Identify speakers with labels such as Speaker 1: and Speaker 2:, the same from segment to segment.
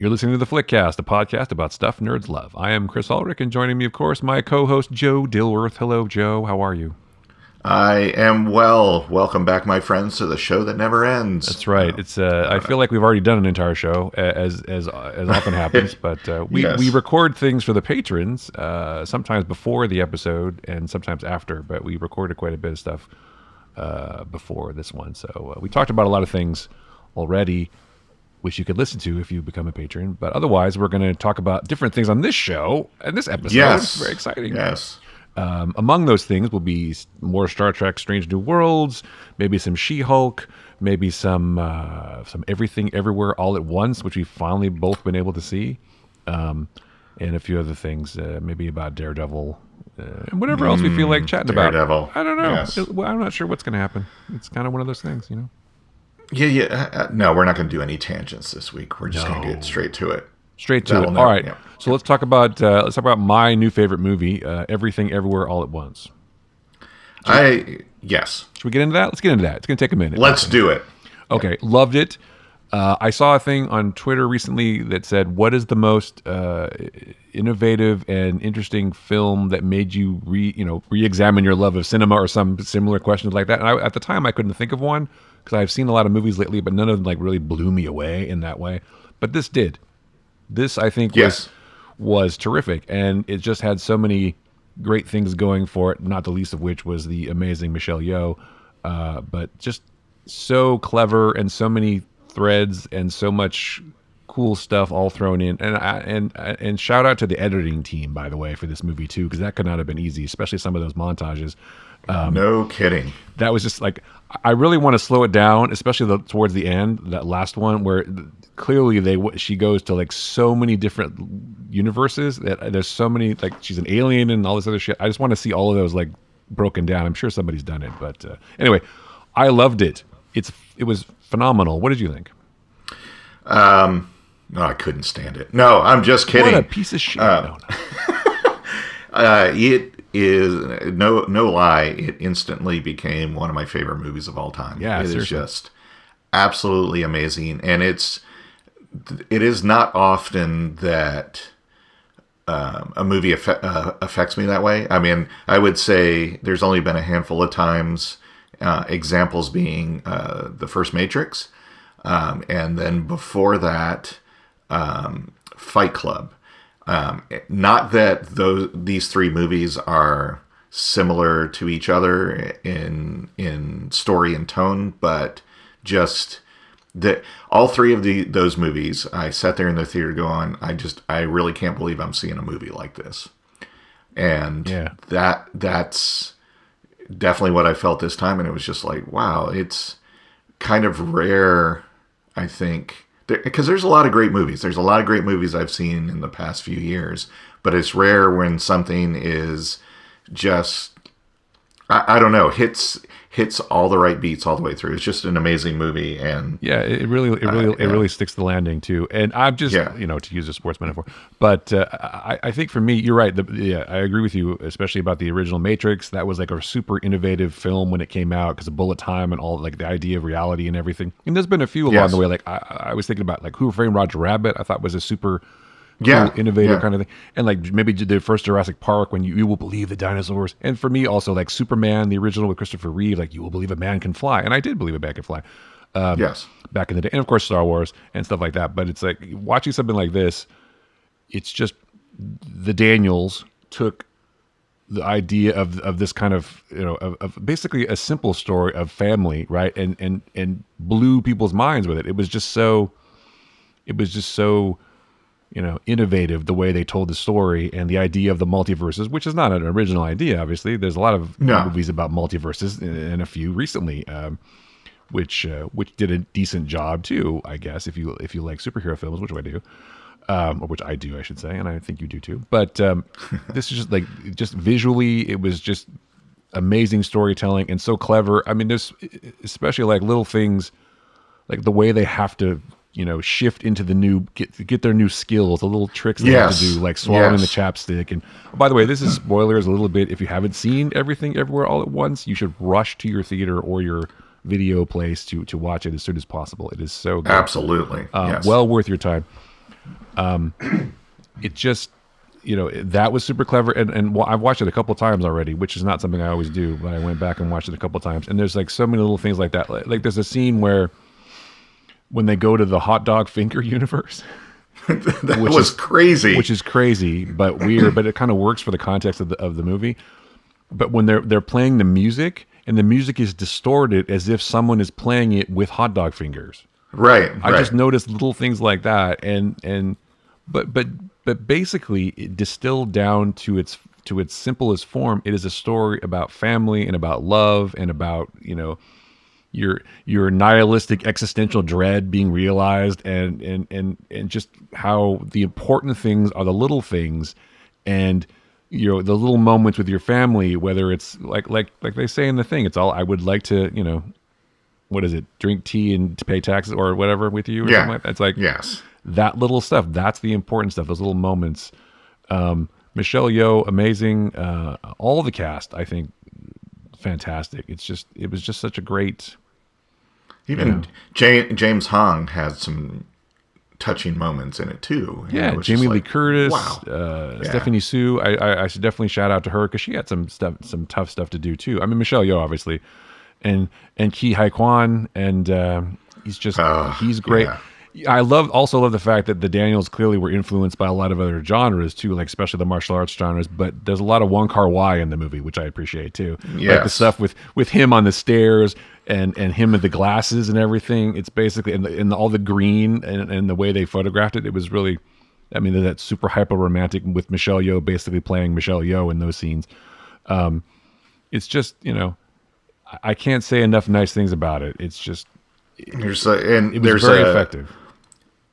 Speaker 1: You're listening to the Flickcast, a podcast about stuff nerds love. I am Chris Ulrich, and joining me, of course, my co-host Joe Dilworth. Hello, Joe. How are you?
Speaker 2: I am well. Welcome back, my friends, to the show that never ends.
Speaker 1: That's right. It's. I feel like we've already done an entire show, as often happens. But we record things for the patrons, sometimes before the episode and sometimes after. But we recorded quite a bit of stuff before this one. So we talked about a lot of things already, which you could listen to if you become a patron. But otherwise, we're going to talk about different things on this show and this episode.
Speaker 2: Yes.
Speaker 1: It's very exciting.
Speaker 2: Yes.
Speaker 1: Among those things will be more Star Trek Strange New Worlds, maybe some She-Hulk, maybe some Everything Everywhere All at Once, which we've finally both been able to see, and a few other things, maybe about Daredevil, and whatever else we feel like chatting
Speaker 2: Daredevil.
Speaker 1: about. I don't know.
Speaker 2: Yes.
Speaker 1: I'm not sure what's going to happen. It's kind of one of those things, you know?
Speaker 2: Yeah. No, we're not going to do any tangents this week. We're just going to get straight to it.
Speaker 1: All right. Yeah. So let's talk about my new favorite movie, Everything Everywhere All at Once.
Speaker 2: Yes.
Speaker 1: Should we get into that? Let's get into that. It's going to take a minute.
Speaker 2: Let's do it.
Speaker 1: Okay. Loved it. I saw a thing on Twitter recently that said, "What is the most innovative and interesting film that made you re-examine your love of cinema?" or some similar questions like that. And at the time, I couldn't think of one because I've seen a lot of movies lately, but none of them really blew me away in that way. But this did. This, I think, was terrific, and it just had so many great things going for it, not the least of which was the amazing Michelle Yeoh, but just so clever and so many threads and so much cool stuff all thrown in. And shout out to the editing team, by the way, for this movie too, because that could not have been easy, especially some of those montages.
Speaker 2: No kidding.
Speaker 1: That was just like, I really want to slow it down, especially towards the end, that last one where clearly she goes to like so many different universes that there's so many, like she's an alien and all this other shit. I just want to see all of those like broken down. I'm sure somebody's done it, but anyway, I loved it. It was phenomenal. What did you think?
Speaker 2: No, I couldn't stand it. No, I'm just kidding.
Speaker 1: What a piece of shit. No.
Speaker 2: It is no lie. It instantly became one of my favorite movies of all time.
Speaker 1: Yeah,
Speaker 2: it
Speaker 1: seriously.
Speaker 2: is just absolutely amazing, and it is not often that a movie affects me that way. I mean, I would say there's only been a handful of times. Examples being the first Matrix, and then before that, Fight Club. Not that these three movies are similar to each other in story and tone, but just that all three of those movies, I sat there in the theater going, I really can't believe I'm seeing a movie like this, and that's definitely what I felt this time, and it was just like, wow, it's kind of rare, I think. Because there's a lot of great movies. There's a lot of great movies I've seen in the past few years, but it's rare when something is just, I don't know, hits all the right beats all the way through. It's just an amazing movie, and
Speaker 1: it really sticks the landing too. And I'm just to use a sports metaphor, but I think for me, you're right. I agree with you, especially about the original Matrix. That was like a super innovative film when it came out because of bullet time and all like the idea of reality and everything. And there's been a few along the way. Like I was thinking about like Who Framed Roger Rabbit. I thought was a super cool, innovative kind of thing. And like maybe the first Jurassic Park when you will believe the dinosaurs. And for me also like Superman, the original with Christopher Reeve, like you will believe a man can fly. And I did believe a man can fly. Back in the day. And of course Star Wars and stuff like that. But it's like watching something like this, it's just the Daniels took the idea of this kind of, of basically a simple story of family, right? And blew people's minds with it. It was just so innovative the way they told the story and the idea of the multiverses, which is not an original idea. Obviously, there's a lot of movies about multiverses and a few recently, which did a decent job too, I guess. If you like superhero films, which I do, or which I do, I should say, and I think you do too. But this is just visually, it was just amazing storytelling and so clever. I mean, there's especially like little things, like the way they have to shift into the new, get their new skills, the little tricks they have to do, like swallowing the chapstick. And by the way, this is spoilers a little bit. If you haven't seen Everything Everywhere All at Once, you should rush to your theater or your video place to watch it as soon as possible. It is so good.
Speaker 2: Absolutely.
Speaker 1: Well worth your time. It just, that was super clever. And I've watched it a couple times already, which is not something I always do, but I went back and watched it a couple times. And there's like so many little things like that. Like there's a scene where when they go to the hot dog finger universe,
Speaker 2: that was crazy.
Speaker 1: Which is crazy, but weird, but it kind of works for the context of the movie. But when they're playing the music, and the music is distorted as if someone is playing it with hot dog fingers.
Speaker 2: Right.
Speaker 1: I just noticed little things like that, but basically, it distilled down to its simplest form. It is a story about family and about love and about your nihilistic existential dread being realized, and just how the important things are the little things, and the little moments with your family, whether it's like they say in the thing, it's all I would like to, what is it, drink tea and to pay taxes or whatever with you or something like that. It's like,
Speaker 2: yes,
Speaker 1: that little stuff, that's the important stuff, those little moments. Michelle Yeoh, amazing. All the cast, I think, fantastic. It was just such a great.
Speaker 2: Even James Hong had some touching moments in it too.
Speaker 1: Yeah, Jamie Lee Curtis, wow. Stephanie Sue. I should definitely shout out to her because she had some tough stuff to do too. I mean, Michelle Yeoh obviously, and Ki Hai Kwan, and he's great. Yeah. I also love the fact that the Daniels clearly were influenced by a lot of other genres too, like especially the martial arts genres. But there's a lot of Wong Kar-wai in the movie, which I appreciate too. Yes. Like the stuff with him on the stairs and him with the glasses and everything. It's basically and all the green and the way they photographed it. It was really, I mean, that super hyper romantic with Michelle Yeoh basically playing Michelle Yeoh in those scenes. It's just I can't say enough nice things about it. It's just it was very effective.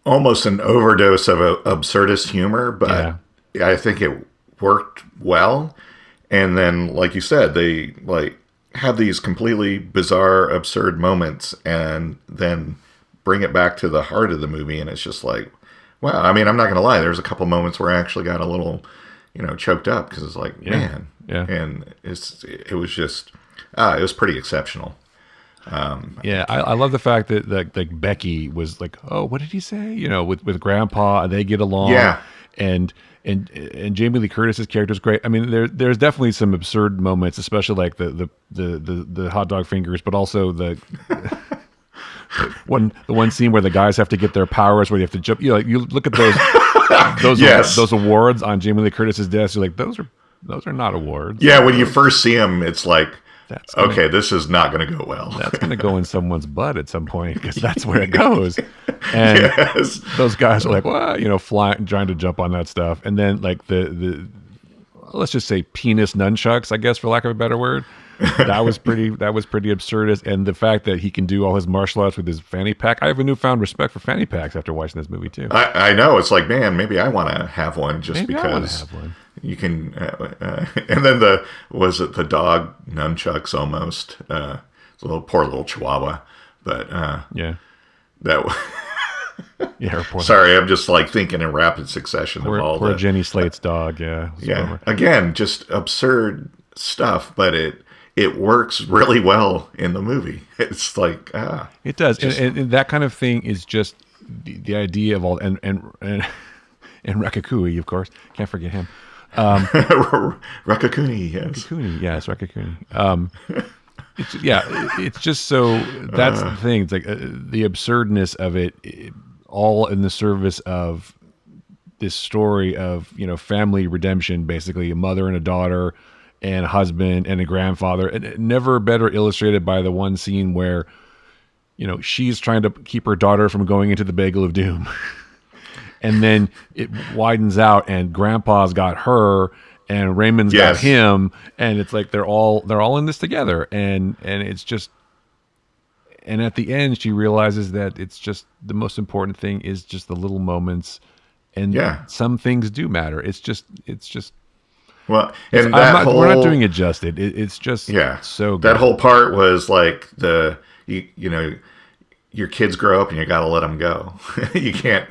Speaker 2: Almost an overdose of absurdist humor, but I think it worked well. And then, like you said, they have these completely bizarre, absurd moments, and then bring it back to the heart of the movie. And it's just like, wow. I mean, I'm not going to lie. There's a couple moments where I actually got a little, choked up because it's like, man. Yeah. And it was just, it was pretty exceptional.
Speaker 1: I love the fact that like Becky was like, oh, what did he say? With Grandpa, and they get along.
Speaker 2: Yeah,
Speaker 1: and Jamie Lee Curtis's character is great. I mean, there's definitely some absurd moments, especially like the hot dog fingers, but also the one scene where the guys have to get their powers, where they have to jump. You look at those awards on Jamie Lee Curtis's desk. You're like, those are not awards.
Speaker 2: Yeah, when you first see them, it's like, this is not going to go well.
Speaker 1: That's going to go in someone's butt at some point because that's where it goes. And those guys are like, well, flying, trying to jump on that stuff. And then like the let's just say penis nunchucks, I guess, for lack of a better word. That was pretty absurdist. And the fact that he can do all his martial arts with his fanny pack. I have a newfound respect for fanny packs after watching this movie too.
Speaker 2: I know. It's like, man, maybe I want to have one because
Speaker 1: I want to have one.
Speaker 2: You can, and then the dog nunchucks almost. It's a poor little chihuahua, but that. Sorry, I'm just like thinking in rapid succession of all
Speaker 1: poor Jenny Slate's dog. Yeah.
Speaker 2: Again, just absurd stuff, but it works really well in the movie. It's like
Speaker 1: it does, and that kind of thing is just the idea of all and Rakakui, of course, can't forget him.
Speaker 2: Rakakuni, yes.
Speaker 1: Rakakuni, yes, Rakakuni. It's just so that's the thing. It's like the absurdness of it, all in the service of this story of family redemption, basically a mother and a daughter, and a husband and a grandfather, and never better illustrated by the one scene where she's trying to keep her daughter from going into the bagel of doom. And then it widens out, and Grandpa's got her, and Raymond's got him, and it's like they're all in this together, and it's just, and at the end she realizes that it's just the most important thing is just the little moments, and some things do matter. It's just.
Speaker 2: Well,
Speaker 1: and we're not doing it justice. It's just so good.
Speaker 2: That whole part was like your kids grow up and you got to let them go. You can't.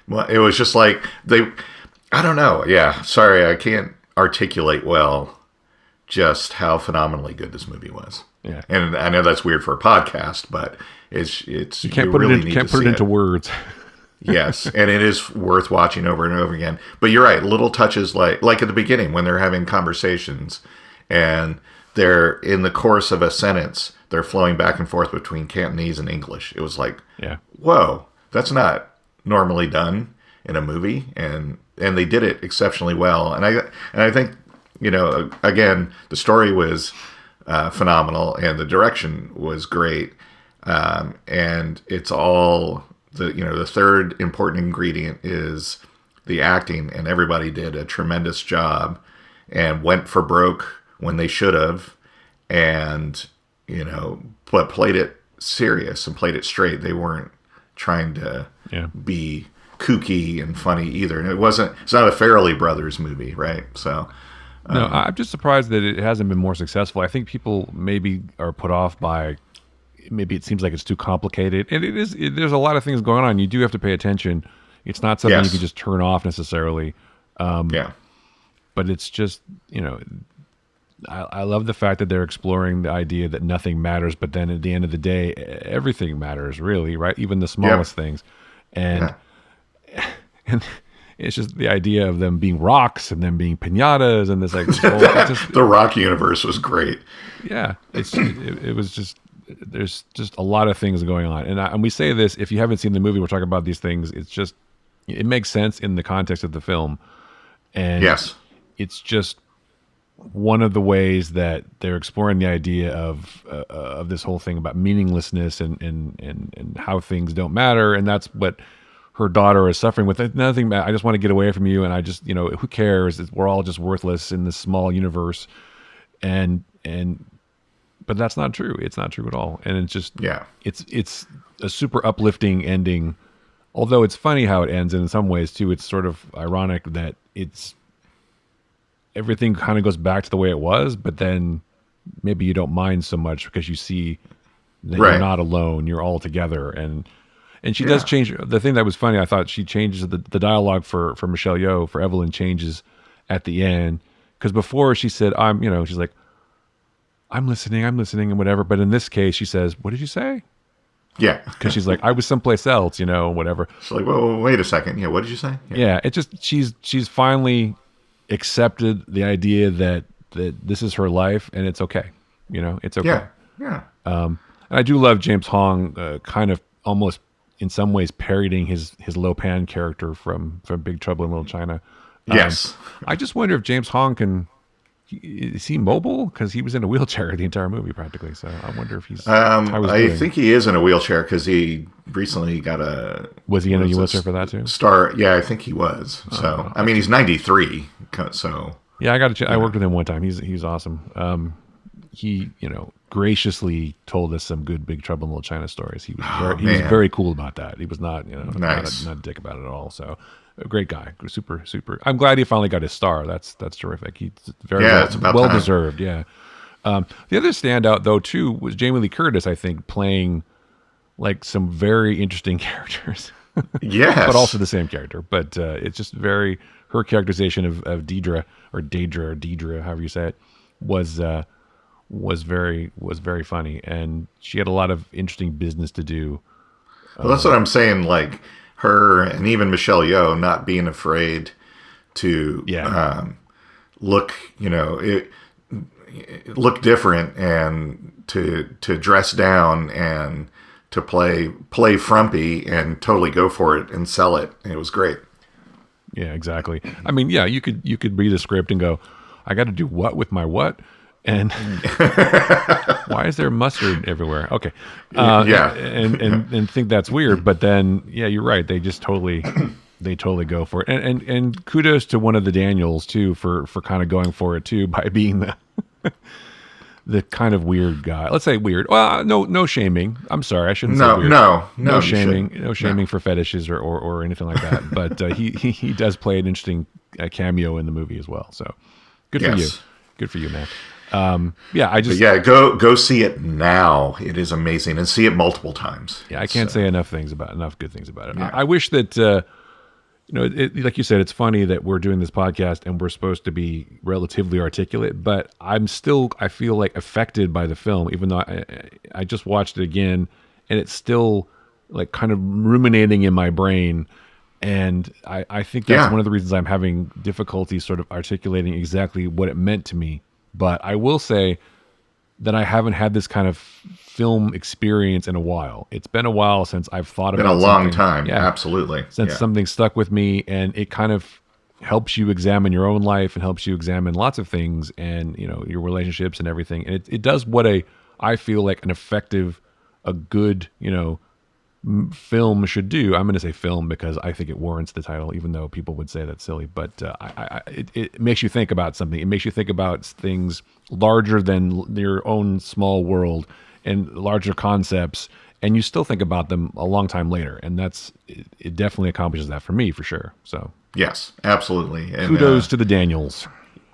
Speaker 2: Well, it was just like I don't know. Yeah, sorry, I can't articulate well just how phenomenally good this movie was.
Speaker 1: Yeah,
Speaker 2: and I know that's weird for a podcast, but it's
Speaker 1: you can't put it into words.
Speaker 2: Yes, and it is worth watching over and over again. But you're right, little touches like at the beginning when they're having conversations and they're in the course of a sentence, they're flowing back and forth between Cantonese and English. It was like,
Speaker 1: Yeah.
Speaker 2: whoa, that's not normally done in a movie, and they did it exceptionally well. And I think, again, the story was phenomenal and the direction was great. And it's all the third important ingredient is the acting, and everybody did a tremendous job and went for broke when they should have, and but played it serious and played it straight. They weren't trying to be kooky and funny either, and it's not a Farrelly Brothers movie, right? So
Speaker 1: no, I'm just surprised that it hasn't been more successful. I think people maybe are put off by, maybe it seems like it's too complicated, and there's a lot of things going on. You do have to pay attention. It's not something you can just turn off necessarily. But it's just, I love the fact that they're exploring the idea that nothing matters, but then at the end of the day, everything matters, really, right? Even the smallest things. And and it's just the idea of them being rocks and them being piñatas and this
Speaker 2: the rock universe was great.
Speaker 1: Yeah, it was just, there's just a lot of things going on, and we say this, if you haven't seen the movie, we're talking about these things. It's just, it makes sense in the context of the film, and it's just one of the ways that they're exploring the idea of this whole thing about meaninglessness and how things don't matter, and that's what her daughter is suffering with. Another thing, I just want to get away from you, and I just, who cares? We're all just worthless in this small universe, but that's not true. It's not true at all, and it's just it's a super uplifting ending. Although it's funny how it ends, and in some ways too, it's sort of ironic that everything kind of goes back to the way it was, but then maybe you don't mind so much because you see that you're not alone, you're all together, and she does change. The thing that was funny, I thought she changes the dialogue for Michelle Yeoh, for Evelyn, changes at the end, because before she said, she's like, I'm listening and whatever, but in this case she says, what did you say?
Speaker 2: Yeah.
Speaker 1: Because she's like, I was someplace else, whatever.
Speaker 2: She's like, well, wait a second. Yeah, what did you say?
Speaker 1: Yeah, it just, she's finally accepted the idea that this is her life and it's okay. It's okay.
Speaker 2: Yeah.
Speaker 1: And I do love James Hong kind of almost in some ways parodying his Lo Pan character from Big Trouble in Little China.
Speaker 2: Yes.
Speaker 1: I just wonder if James Hong is he mobile? Because he was in a wheelchair the entire movie practically. So I wonder if he's.
Speaker 2: I think he is in a wheelchair because he recently got a.
Speaker 1: Was he in a wheelchair for that too?
Speaker 2: Star, yeah, I think he was. So I mean, he's 93. So
Speaker 1: yeah, I worked with him one time. He's awesome. He graciously told us some good Big Trouble in Little China stories. He was very cool about that. He was not
Speaker 2: nice.
Speaker 1: not a dick about it at all. So. A great guy, super. I'm glad he finally got his star. That's terrific. He's very well deserved. Yeah. The other standout though too was Jamie Lee Curtis. I think playing like some very interesting characters.
Speaker 2: Yes,
Speaker 1: but also the same character. But it's just her characterization of Deidre or Deidre, however you say it, was very funny, and she had a lot of interesting business to do.
Speaker 2: Well, that's what I'm saying. Like. Her and even Michelle Yeoh not being afraid to look, look different and to dress down and to play frumpy and totally go for it and sell it. It was great.
Speaker 1: Yeah, exactly. I mean, yeah, you could read the script and go, I got to do what with my what? And why is there mustard everywhere? Okay. And think that's weird, but then you're right. They just totally go for it. And kudos to one of the Daniels too for kind of going for it too by being the kind of weird guy. Let's say weird. Well, no shaming. I'm sorry, I shouldn't say weird. No shaming for fetishes or anything like that. But he does play an interesting cameo in the movie as well. So good for you. Good for you, man.
Speaker 2: Go see it now. It is amazing, and see it multiple times.
Speaker 1: Yeah, I can't say enough good things about it. Yeah. I wish that like you said, it's funny that we're doing this podcast and we're supposed to be relatively articulate, but I feel like affected by the film, even though I just watched it again, and it's still like kind of ruminating in my brain. And I think that's one of the reasons I'm having difficulty sort of articulating exactly what it meant to me. But I will say that I haven't had this kind of film experience in a while. It's been a while since I've thought about
Speaker 2: something. Been a long time, absolutely.
Speaker 1: Since something stuck with me, and it kind of helps you examine your own life and helps you examine lots of things and, you know, your relationships and everything. And it does what I feel like an effective, a good, you know, film should do. I'm going to say film because I think it warrants the title, even though people would say that's silly. But it makes you think about something. It makes you think about things larger than your own small world and larger concepts, and you still think about them a long time later. And it definitely accomplishes that for me, for sure. So
Speaker 2: yes, absolutely. And
Speaker 1: kudos to the Daniels.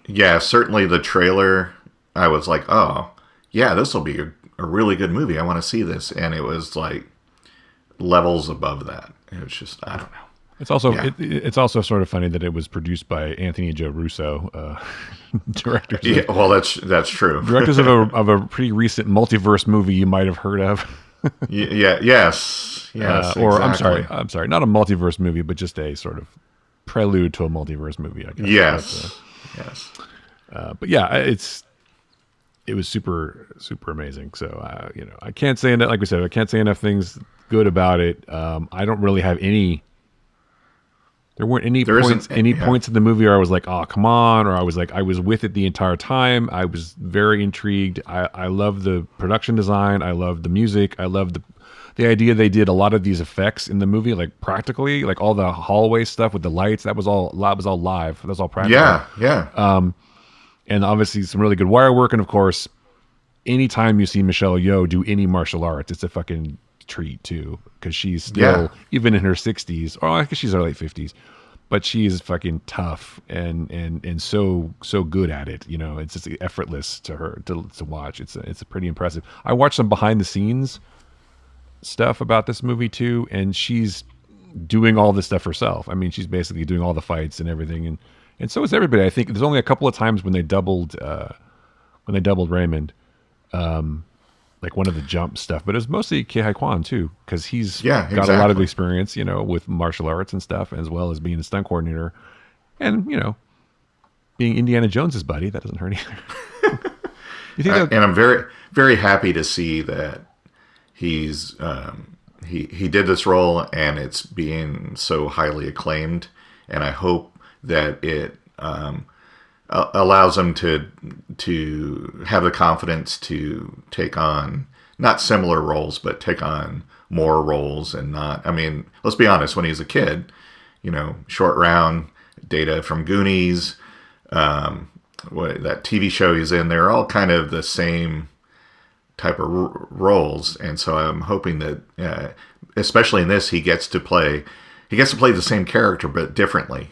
Speaker 2: Yeah, certainly the trailer. I was like, oh yeah, this will be a really good movie. I want to see this, and it was like levels above that. It was just, I don't know.
Speaker 1: It's also it's also sort of funny that it was produced by Anthony and Joe Russo, directors.
Speaker 2: Yeah, well, that's true.
Speaker 1: Directors of a pretty recent multiverse movie you might have heard of.
Speaker 2: Yes.
Speaker 1: Or
Speaker 2: exactly.
Speaker 1: I'm sorry, not a multiverse movie, but just a sort of prelude to a multiverse movie, I guess.
Speaker 2: Yes.
Speaker 1: Yes. But yeah, it was super, super amazing. So, you know, I can't say enough, like we said, I can't say enough things good about it. I don't really have there weren't any points in the movie where I was like, oh, come on. Or I was with it the entire time. I was very intrigued. I love the production design. I love the music. I love the idea they did a lot of these effects in the movie, like practically, like all the hallway stuff with the lights. That was all live. That was all practical.
Speaker 2: Yeah.
Speaker 1: And obviously some really good wire work. And of course, anytime you see Michelle Yeoh do any martial arts, it's a fucking treat too, because she's still, even in her 60s, or I guess she's in her late 50s, but she is fucking tough and so good at it. You know, it's just effortless to her to watch. It's pretty impressive. I watched some behind the scenes stuff about this movie too, and she's doing all this stuff herself. I mean, she's basically doing all the fights and everything, and so is everybody. I think there's only a couple of times when they doubled Raymond, like one of the jump stuff, but it was mostly Ke-Huy Quan too, because he's got a lot of experience, you know, with martial arts and stuff, as well as being a stunt coordinator, and you know, being Indiana Jones's buddy. That doesn't hurt either.
Speaker 2: And I'm very, very happy to see that he's he did this role and it's being so highly acclaimed, and I hope that it allows him to have the confidence to take on not similar roles, but take on more roles. And not, I mean, let's be honest, when he was a kid, you know, Short Round, Data from Goonies, that TV show he's in, they're all kind of the same type of roles. And so I'm hoping that, especially in this, he gets to play the same character, but differently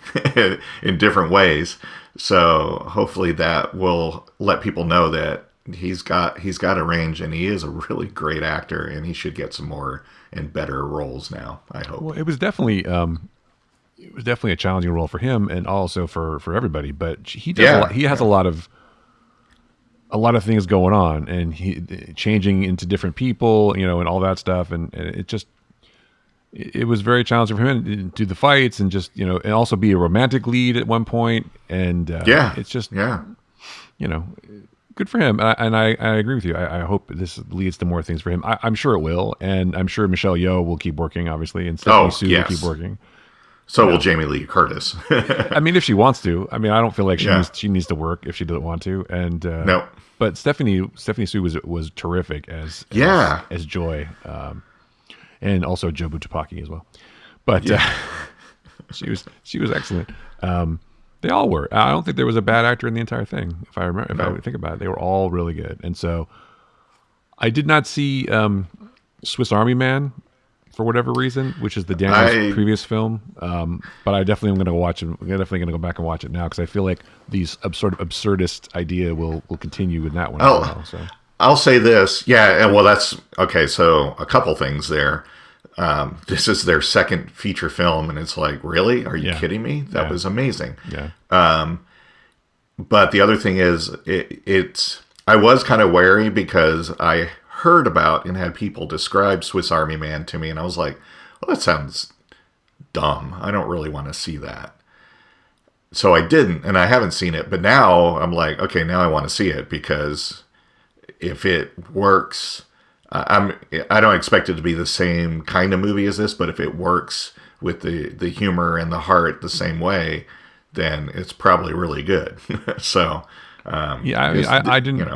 Speaker 2: in different ways. So hopefully that will let people know that he's got a range, and he is a really great actor, and he should get some more and better roles now, I hope.
Speaker 1: Well, it was definitely a challenging role for him, and also for everybody. But he has a lot of things going on, and he changing into different people, you know, and all that stuff, and it was very challenging for him to do the fights and just, you know, and also be a romantic lead at one point. And it's just, you know, good for him. And I agree with you. I hope this leads to more things for him. I'm sure it will. And I'm sure Michelle Yeoh will keep working, obviously. And Stephanie Sue will keep working.
Speaker 2: So will Jamie Lee Curtis.
Speaker 1: I mean, if she wants to. I mean, I don't feel like she needs to work if she doesn't want to. And
Speaker 2: no.
Speaker 1: But Stephanie Sue was terrific as Joy. And also Joe Butapaki as well, but she was excellent. They all were. I don't think there was a bad actor in the entire thing. If I think about it, they were all really good. And so, I did not see Swiss Army Man for whatever reason, which is the Daniels' previous film. But I definitely am going to watch it. I'm definitely going to go back and watch it now, because I feel like these sort of absurdist idea will continue in that one as well. So.
Speaker 2: I'll say this. Yeah, and well, that's okay. So a couple things there. This is their second feature film, and it's like, really? Are you kidding me? That was amazing.
Speaker 1: Yeah.
Speaker 2: But the other thing is, I was kind of wary because I heard about and had people describe Swiss Army Man to me, and I was like, well, that sounds dumb. I don't really want to see that. So I didn't, and I haven't seen it. But now I'm like, okay, now I want to see it, because if it works, I don't expect it to be the same kind of movie as this, but if it works with the humor and the heart the same way, then it's probably really good. So
Speaker 1: I didn't.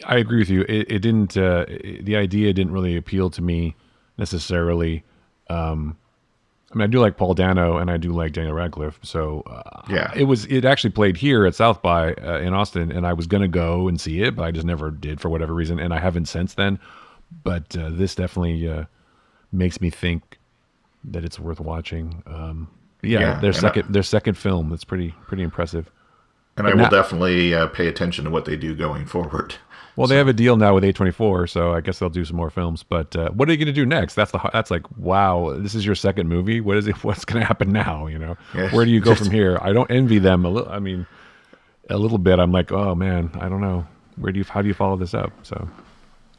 Speaker 1: I agree with you. It didn't. The idea didn't really appeal to me necessarily. I do like Paul Dano and I do like Daniel Radcliffe. So it actually played here at South by in Austin, and I was gonna go and see it, but I just never did for whatever reason, and I haven't since then. But this definitely makes me think that it's worth watching. Their second film. That's pretty impressive.
Speaker 2: And I will definitely pay attention to what they do going forward.
Speaker 1: Well, they have a deal now with A24, so I guess they'll do some more films. But what are you going to do next? That's like, wow, this is your second movie. What is it? What's going to happen now? Where do you go from here? I don't envy them a little. I mean, a little bit. I'm like, oh man, I don't know. How do you follow this up? So,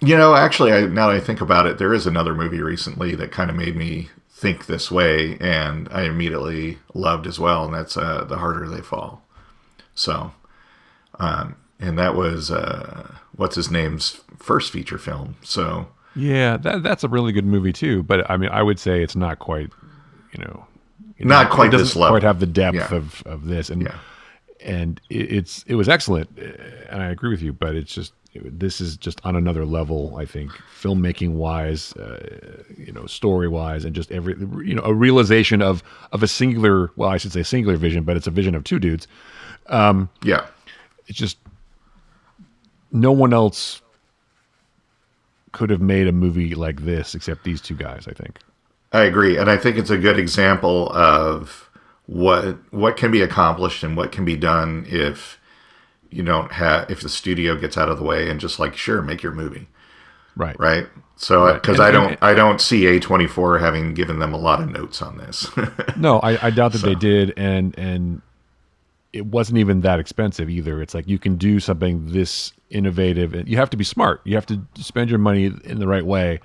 Speaker 2: actually, now that I think about it, there is another movie recently that kind of made me think this way, and I immediately loved as well, and that's The Harder They Fall. So, and that was what's his name's first feature film. So
Speaker 1: yeah, that's a really good movie too. But I mean, I would say it's not quite,
Speaker 2: not quite this level.
Speaker 1: Quite have the depth of this, and it was excellent, and I agree with you. But this is just on another level. I think filmmaking wise, story wise, and just a realization of a singular. Well, I should say singular vision, but it's a vision of two dudes. It's just no one else could have made a movie like this except these two guys, I think.
Speaker 2: I agree, and I think it's a good example of what can be accomplished and what can be done if if the studio gets out of the way and just sure, make your movie. Right. So because I don't see A24 having given them a lot of notes on this.
Speaker 1: No, I doubt that they did, and it wasn't even that expensive either. It's like you can do something this innovative, and you have to be smart. You have to spend your money in the right way,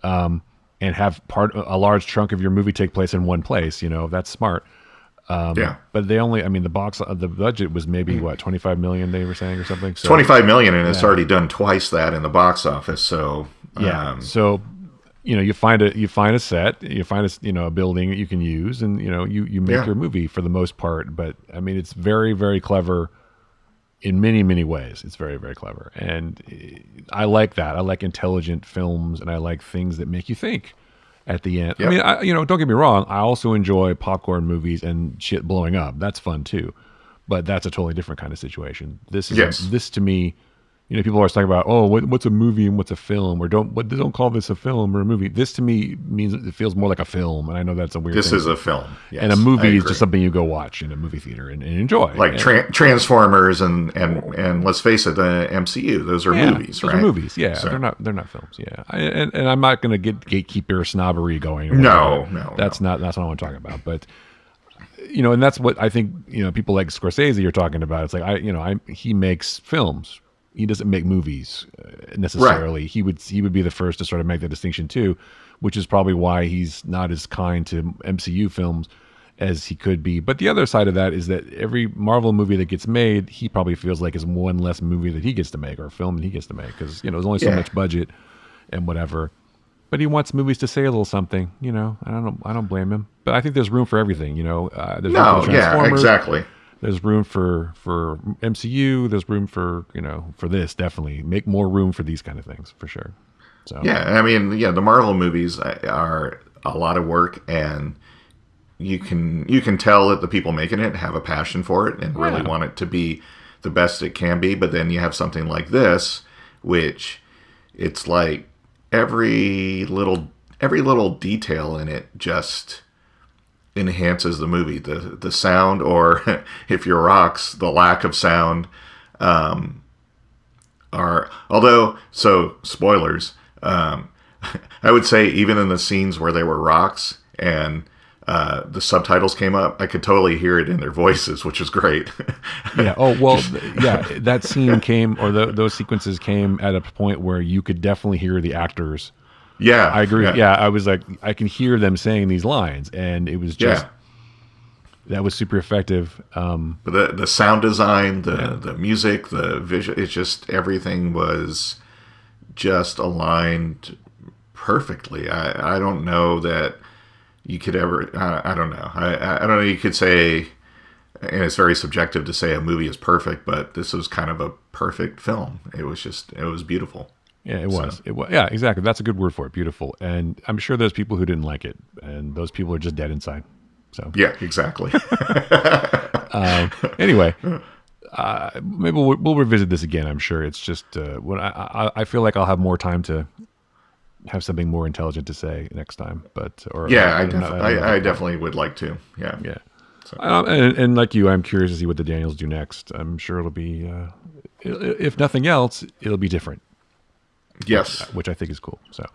Speaker 1: and have a large chunk of your movie take place in one place. That's smart. But they only, the budget was maybe what, 25 million they were saying or something. So
Speaker 2: 25 million, and it's already done twice that in the box office. So
Speaker 1: so you find a set, you find a building that you can use, and you make your movie for the most part. But I mean, it's very, very clever in many, many ways. It's very, very clever, and I like that. I like intelligent films, and I like things that make you think at the end. Yep. I mean, don't get me wrong. I also enjoy popcorn movies and shit blowing up. That's fun too, but that's a totally different kind of situation. This to me. People are talking about, what's a movie and what's a film, or don't call this a film or a movie. This to me means it feels more like a film, and I know that's a weird thing.
Speaker 2: This is a film, yes,
Speaker 1: and a movie is just something you go watch in a movie theater and enjoy.
Speaker 2: Like Transformers and let's face it, the MCU. Those are movies, right?
Speaker 1: Those are movies, yeah. So, they're not films, yeah. And I'm not going to get gatekeeper snobbery going.
Speaker 2: No,
Speaker 1: that's not what I want to talk about, but. And that's what I think. People like Scorsese are talking about. It's like he makes films. He doesn't make movies necessarily. Right. He would be the first to sort of make the distinction too, which is probably why he's not as kind to MCU films as he could be. But the other side of that is that every Marvel movie that gets made, he probably feels like is one less movie that he gets to make, or film that he gets to make, because there's only so much budget and whatever. But he wants movies to say a little something. I don't blame him. But I think there's room for everything. There's room for Transformers.
Speaker 2: Exactly.
Speaker 1: There's room for MCU. There's room for for this, definitely. Make more room for these kind of things, for sure. So
Speaker 2: the Marvel movies are a lot of work, and you can tell that the people making it have a passion for it and really want it to be the best it can be. But then you have something like this, which it's like every little detail in it just enhances the movie. The sound, or if you're rocks, the lack of sound, spoilers, I would say even in the scenes where they were rocks and the subtitles came up, I could totally hear it in their voices, which is great.
Speaker 1: Yeah. Oh, well, yeah, that scene came, or those sequences came at a point where you could definitely hear the actors.
Speaker 2: Yeah.
Speaker 1: I agree. Yeah. I was like, I can hear them saying these lines, and it was just, that was super effective.
Speaker 2: But the sound design, the music, the visual, it's just, everything was just aligned perfectly. I don't know that you could ever, I don't know. I don't know, you could say, and it's very subjective to say a movie is perfect, but this was kind of a perfect film. It was beautiful.
Speaker 1: Yeah, it was. It was. Yeah, exactly. That's a good word for it. Beautiful. And I'm sure there's people who didn't like it, and those people are just dead inside. So
Speaker 2: yeah, exactly.
Speaker 1: Anyway, maybe we'll revisit this again. I'm sure it's just when I feel like I'll have more time to have something more intelligent to say next time. But
Speaker 2: I definitely would like to. Yeah,
Speaker 1: yeah. So. And like you, I'm curious to see what the Daniels do next. I'm sure it'll be, if nothing else, it'll be different.
Speaker 2: Yes,
Speaker 1: which I think is cool. So,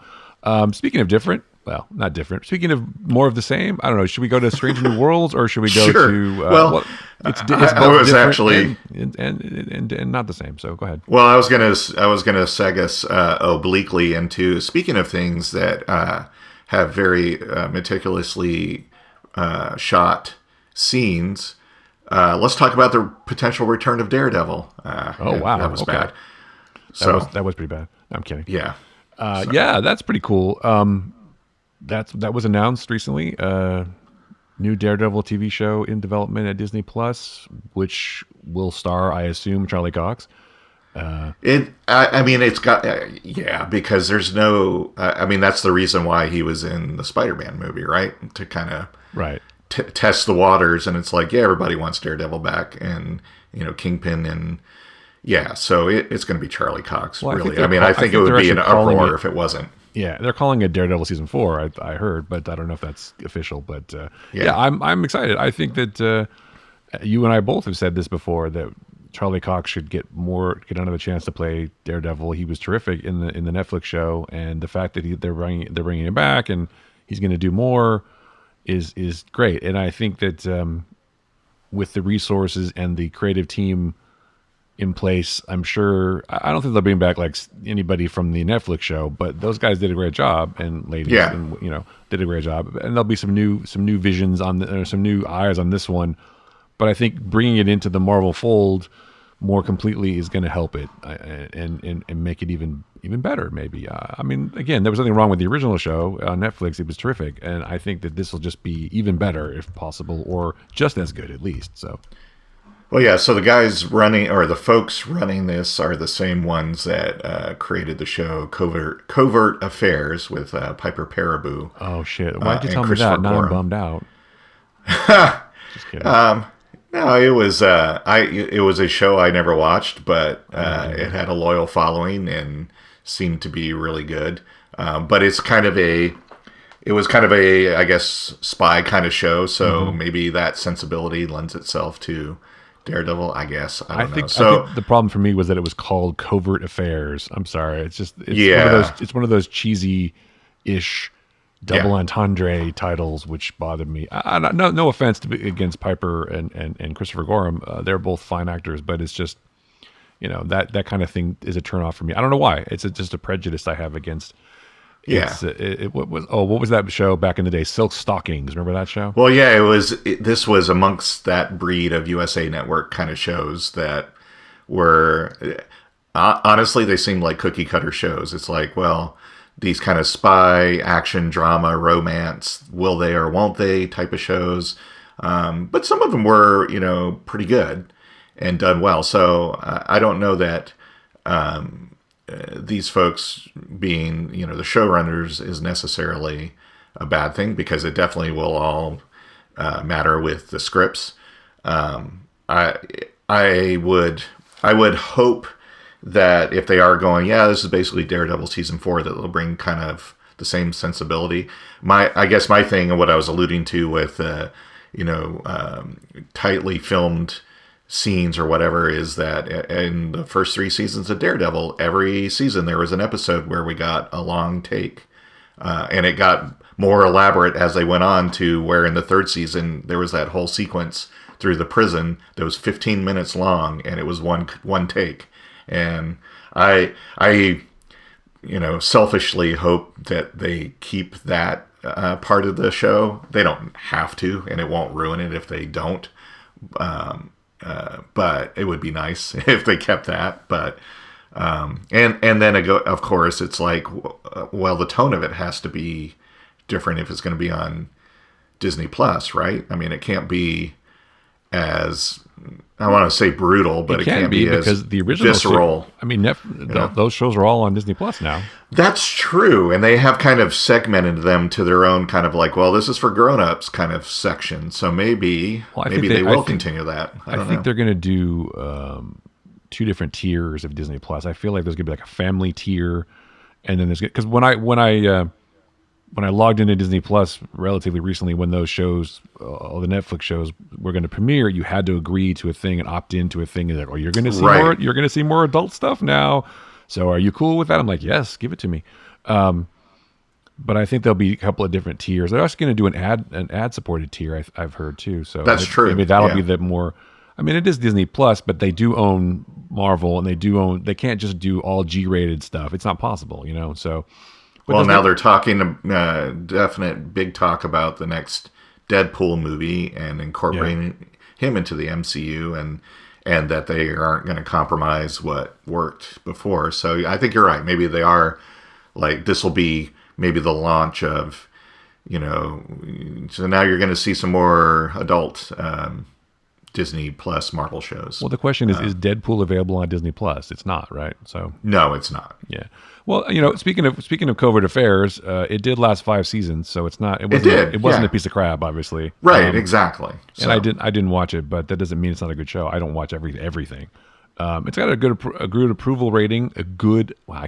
Speaker 1: speaking of different, well, not different. Speaking of more of the same, I don't know. Should we go to Strange New Worlds, or should we go to? It's both
Speaker 2: I was actually
Speaker 1: and not the same. So go ahead.
Speaker 2: Well, I was gonna seg us obliquely into, speaking of things that have very meticulously shot scenes. Let's talk about the potential return of Daredevil.
Speaker 1: Wow,
Speaker 2: that was bad.
Speaker 1: That was pretty bad. I'm kidding.
Speaker 2: Yeah.
Speaker 1: Yeah, that's pretty cool. That was announced recently. New Daredevil TV show in development at Disney Plus, which will star, I assume, Charlie Cox.
Speaker 2: It's got because there's no. That's the reason why he was in the Spider-Man movie, right? To kind of test the waters, and it's like, yeah, everybody wants Daredevil back, and Kingpin and. Yeah, so it's going to be Charlie Cox, well, really. I think it would be an uproar if it wasn't.
Speaker 1: Yeah, they're calling it Daredevil Season 4, I heard, but I don't know if that's official. But I'm excited. I think that you and I both have said this before, that Charlie Cox should get another chance to play Daredevil. He was terrific in the Netflix show, and the fact that they're bringing him back and he's going to do more is great. And I think that with the resources and the creative team in place, I'm sure. I don't think they'll bring back like anybody from the Netflix show, but those guys did a great job, and ladies, and, did a great job. And there'll be some new visions on some new eyes on this one. But I think bringing it into the Marvel fold more completely is going to help it and make it even better. Maybe. Again, there was nothing wrong with the original show on Netflix. It was terrific, and I think that this will just be even better if possible, or just as good at least. So.
Speaker 2: Well, yeah, so the folks running this are the same ones that created the show Covert Affairs with Piper Perabo.
Speaker 1: Oh, shit. Why'd you tell me that? Now I'm bummed out. Just kidding.
Speaker 2: No, it was a show I never watched, but it had a loyal following and seemed to be really good. But it was kind of a, I guess, spy kind of show, so maybe that sensibility lends itself to Daredevil, I guess. I don't know.
Speaker 1: I think the problem for me was that it was called Covert Affairs. I'm sorry. It's one of those cheesy-ish double entendre titles, which bothered me. No offense against Piper and Christopher Gorham. They're both fine actors, but it's just, that kind of thing is a turnoff for me. I don't know why. It's just a prejudice I have against.
Speaker 2: Yeah.
Speaker 1: What was that show back in the day? Silk Stockings. Remember that show?
Speaker 2: Well, yeah, this was amongst that breed of USA Network kind of shows that were, honestly, they seemed like cookie cutter shows. It's like, well, these kind of spy, action, drama, romance, will they or won't they type of shows. But some of them were, pretty good and done well. So I don't know that these folks being, the showrunners is necessarily a bad thing, because it definitely will all matter with the scripts. I would hope that if they are going, this is basically Daredevil season 4, that they'll bring kind of the same sensibility. I guess my thing, and what I was alluding to with, tightly filmed scenes or whatever, is that in the first 3 seasons of Daredevil, every season there was an episode where we got a long take, and it got more elaborate as they went on, to where in the third season there was that whole sequence through the prison that was 15 minutes long, and it was one take. And I selfishly hope that they keep that part of the show. They don't have to, and it won't ruin it if they don't. But it would be nice if they kept that. But and then of course it's like, well, the tone of it has to be different if it's going to be on Disney Plus, right? I mean, it can't be as, I want to say brutal, but it can't be because as the original visceral.
Speaker 1: I mean, those shows are all on Disney Plus now.
Speaker 2: That's true, and they have kind of segmented them to their own kind of like, well, this is for grown-ups kind of section. So maybe they will continue that.
Speaker 1: I think they're going to do 2 different tiers of Disney Plus. I feel like there's going to be like a family tier, and then there's, because when I logged into Disney Plus relatively recently, when those shows, all the Netflix shows were going to premiere, you had to agree to a thing and opt into a thing. And like, oh, you're going to see more. You're going to see more adult stuff now. So are you cool with that? I'm like, yes, give it to me. But I think there'll be a couple of different tiers. They're also going to do an ad supported tier. I've heard too. So
Speaker 2: that's true.
Speaker 1: Maybe that'll be the more. I mean, it is Disney Plus, but they do own Marvel, and they can't just do all G-rated stuff. It's not possible, So.
Speaker 2: Well, now they're talking definite big talk about the next Deadpool movie and incorporating him into the MCU, and that they aren't going to compromise what worked before. So I think you're right. Maybe they are, like, this will be maybe the launch of, so now you're going to see some more adult Disney Plus Marvel shows.
Speaker 1: Well, the question is Deadpool available on Disney Plus? It's not, right? So
Speaker 2: no, it's not.
Speaker 1: Yeah. Well, speaking of covert affairs, it did last 5 seasons, so it's not. It wasn't a piece of crap, obviously.
Speaker 2: Right. Exactly.
Speaker 1: So. And I didn't watch it, but that doesn't mean it's not a good show. I don't watch everything. It's got a good approval rating. I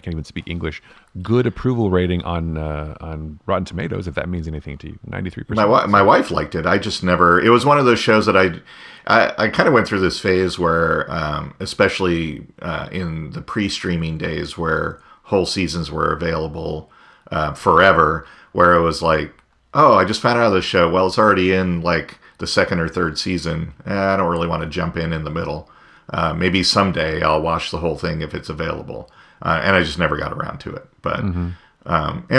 Speaker 1: can't even speak English. Good approval rating on Rotten Tomatoes, if that means anything to you. 93%.
Speaker 2: My wife liked it. I just never. It was one of those shows that I kind of went through this phase where, especially in the pre-streaming days, where whole seasons were available forever, where it was like, oh, I just found out of the show. Well, it's already in like the 2nd or 3rd season. I don't really want to jump in the middle. Maybe someday I'll watch the whole thing if it's available. And I just never got around to it. But and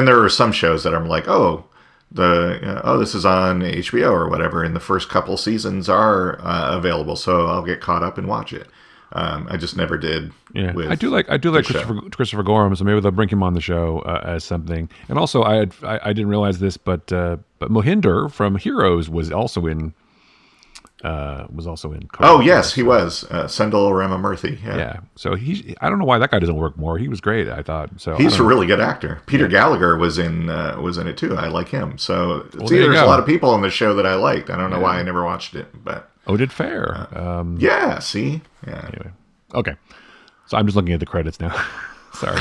Speaker 2: there are some shows that I'm like, this is on HBO or whatever, and the first couple seasons are available, so I'll get caught up and watch it. I just never did.
Speaker 1: Yeah, I do like Christopher Gorham, so maybe they'll bring him on the show as something. And also, I didn't realize this, but Mohinder from Heroes was also in.
Speaker 2: Oh yes, he was Sendal Ramamurthy. Yeah.
Speaker 1: So I don't know why that guy doesn't work more. He was great, I thought. So
Speaker 2: he's a really good actor. Peter Gallagher was in it too. I like him. So there's a lot of people on the show that I liked. I don't know why I never watched it, but
Speaker 1: Oded Fair.
Speaker 2: See. Yeah.
Speaker 1: Anyway. Okay. So I'm just looking at the credits now. Sorry.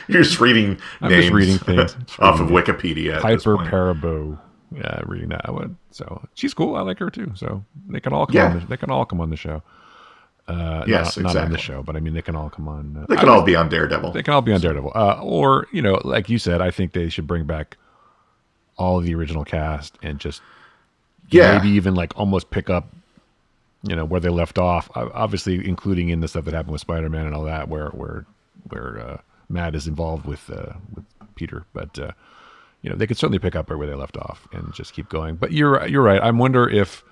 Speaker 2: You're just reading names.
Speaker 1: I'm just reading things
Speaker 2: off of Wikipedia.
Speaker 1: Piper Parabo. Yeah, reading that one. So she's cool. I like her too. So they can all come. They can all come on the show.
Speaker 2: Yes,
Speaker 1: not on the show, but I mean they can all come on.
Speaker 2: They can all be on Daredevil.
Speaker 1: They can all be on Daredevil. Or like you said, I think they should bring back all of the original cast and just maybe even like almost pick up where they left off. Obviously, including in the stuff that happened with Spider-Man and all that, where Matt is involved with Peter, but. They could certainly pick up where they left off and just keep going. But you're right. I wonder if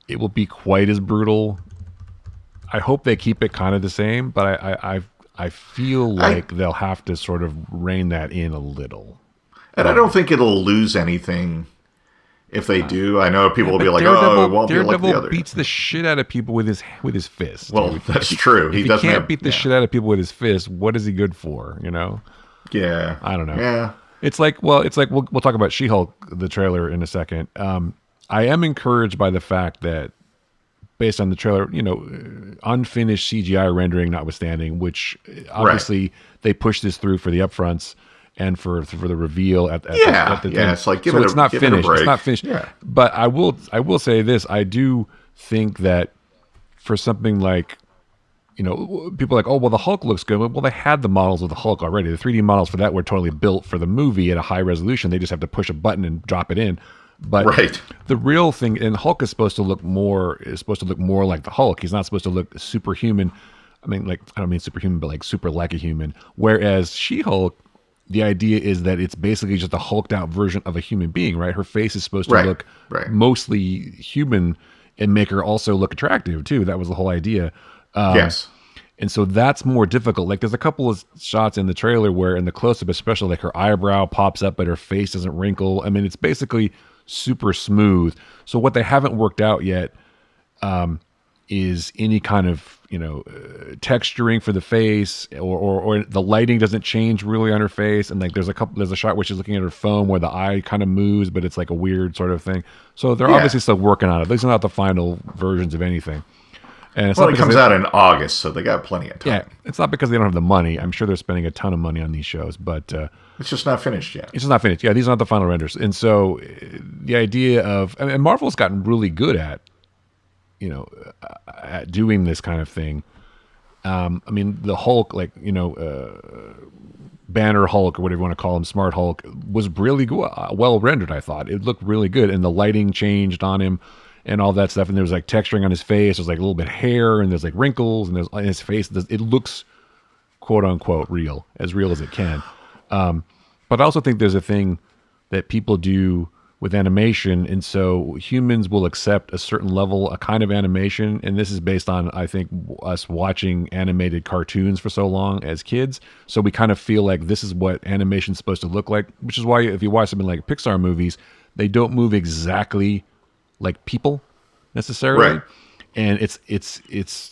Speaker 1: it will be quite as brutal. I hope they keep it kind of the same, but I feel like they'll have to sort of rein that in a little.
Speaker 2: And I don't think it'll lose anything if they do. I know people will be like, "Oh, it won't be like the other."
Speaker 1: Daredevil beats the shit out of people with his fist.
Speaker 2: Well, that's true.
Speaker 1: He can't beat the shit out of people with his fist. What is he good for?
Speaker 2: Yeah.
Speaker 1: I don't know.
Speaker 2: Yeah.
Speaker 1: It's like we'll talk about She-Hulk, the trailer, in a second. I am encouraged by the fact that, based on the trailer, unfinished CGI rendering notwithstanding, which obviously they pushed this through for the upfronts and for the reveal at the thing.
Speaker 2: It's like
Speaker 1: it's not finished. It's not finished.
Speaker 2: Yeah.
Speaker 1: But I will say this: I do think that for something like people are like, oh, well, the Hulk looks good. Well, they had the models of the Hulk already. The 3D models for that were totally built for the movie at a high resolution. They just have to push a button and drop it in. But
Speaker 2: Right.
Speaker 1: the real thing, and Hulk is supposed to look more like the Hulk. He's not supposed to look superhuman. I mean, like, I don't mean superhuman, but like super like a human. Whereas She-Hulk, the idea is that it's basically just a hulked out version of a human being, right? Her face is supposed to look mostly human and make her also look attractive too. That was the whole idea.
Speaker 2: Yes.
Speaker 1: And so that's more difficult. Like there's a couple of shots in the trailer where in the close-up, especially like her eyebrow pops up, but her face doesn't wrinkle. I mean, it's basically super smooth. So what they haven't worked out yet is any kind of, texturing for the face or the lighting doesn't change really on her face. And like there's a shot where she's looking at her phone where the eye kind of moves, but it's like a weird sort of thing. So they're obviously still working on it. These are not the final versions of anything. And it's
Speaker 2: it comes out in August, so they got plenty of time.
Speaker 1: Yeah, it's not because they don't have the money. I'm sure they're spending a ton of money on these shows, but
Speaker 2: it's just not finished yet.
Speaker 1: It's just not finished. Yeah, these are not the final renders. And so the idea of, and Marvel's gotten really good at, at doing this kind of thing. I mean, the Hulk, like, Banner Hulk or whatever you want to call him, Smart Hulk, was really well rendered, I thought. It looked really good, and the lighting changed on him and all that stuff. And there was like texturing on his face. There's like a little bit of hair, and there's like wrinkles, and there's in his face. It looks quote unquote real as it can. But I also think there's a thing that people do with animation, and so humans will accept a certain level, a kind of animation, and this is based on, I think, us watching animated cartoons for so long as kids. So we kind of feel like this is what animation's supposed to look like, which is why if you watch something like Pixar movies, they don't move exactly like people necessarily.
Speaker 2: Right.
Speaker 1: And it's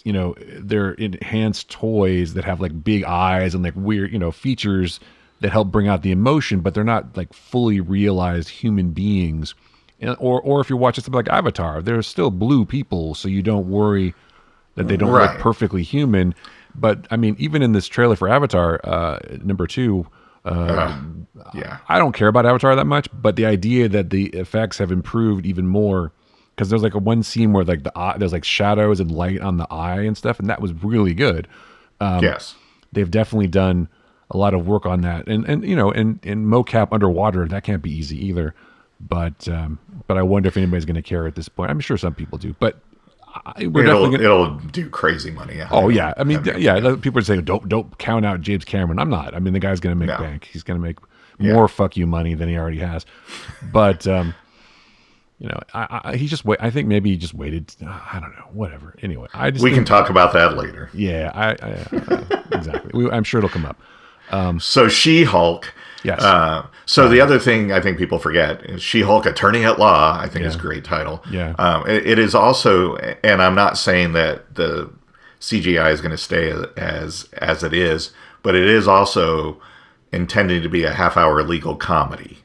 Speaker 1: they're enhanced toys that have like big eyes and like weird, features that help bring out the emotion, but they're not like fully realized human beings. Or if you're watching something like Avatar, they're still blue people, so you don't worry that they don't look perfectly human. But I mean, even in this trailer for Avatar, number 2, I don't care about Avatar that much, but the idea that the effects have improved even more, because there's like one scene where like the eye, there's like shadows and light on the eye and stuff, and that was really good.
Speaker 2: Yes,
Speaker 1: they've definitely done a lot of work on that, and mocap underwater, that can't be easy either. But I wonder if anybody's going to care at this point. I'm sure some people do, but
Speaker 2: it'll do crazy money.
Speaker 1: Yeah. I mean, people are saying don't count out James Cameron. I'm not. I mean, the guy's going to make bank. He's going to make more fuck you money than he already has. But he just wait. I think maybe he just waited. I don't know. Whatever. Anyway,
Speaker 2: we can talk about that later.
Speaker 1: Yeah, exactly. I'm sure it'll come up.
Speaker 2: So She-Hulk.
Speaker 1: Yes.
Speaker 2: The other thing I think people forget is She-Hulk Attorney at Law, I think is a great title.
Speaker 1: Yeah.
Speaker 2: It is also, and I'm not saying that the CGI is going to stay as it is, but it is also intended to be a half-hour legal comedy.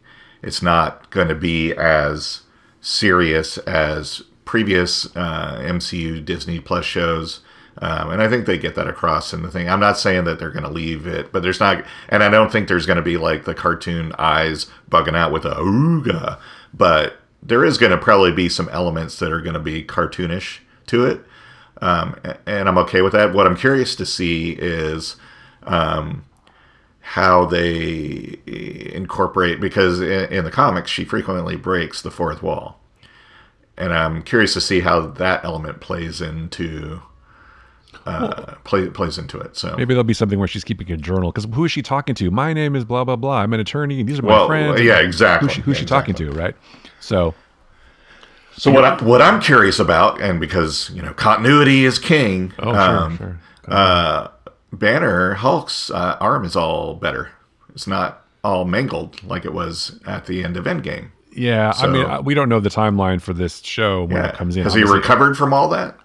Speaker 2: It's not going to be as serious as previous MCU Disney Plus shows. And I think they get that across in the thing. I'm not saying that they're going to leave it, but there's not, and I don't think there's going to be like the cartoon eyes bugging out with a ooga, but there is going to probably be some elements that are going to be cartoonish to it. And I'm okay with that. What I'm curious to see is how they incorporate, because in the comics, she frequently breaks the fourth wall. And I'm curious to see how that element plays into plays into it. So
Speaker 1: maybe there'll be something where she's keeping a journal, because who is she talking to? My name is blah blah blah. I'm an attorney, and these are my friends.
Speaker 2: Yeah, exactly.
Speaker 1: Who's she talking to, right? So
Speaker 2: what I'm curious about, and because continuity is king.
Speaker 1: Sure.
Speaker 2: Banner Hulk's arm is all better. It's not all mangled like it was at the end of Endgame.
Speaker 1: Yeah, so, I mean, we don't know the timeline for this show when it comes in.
Speaker 2: Has he recovered from all that?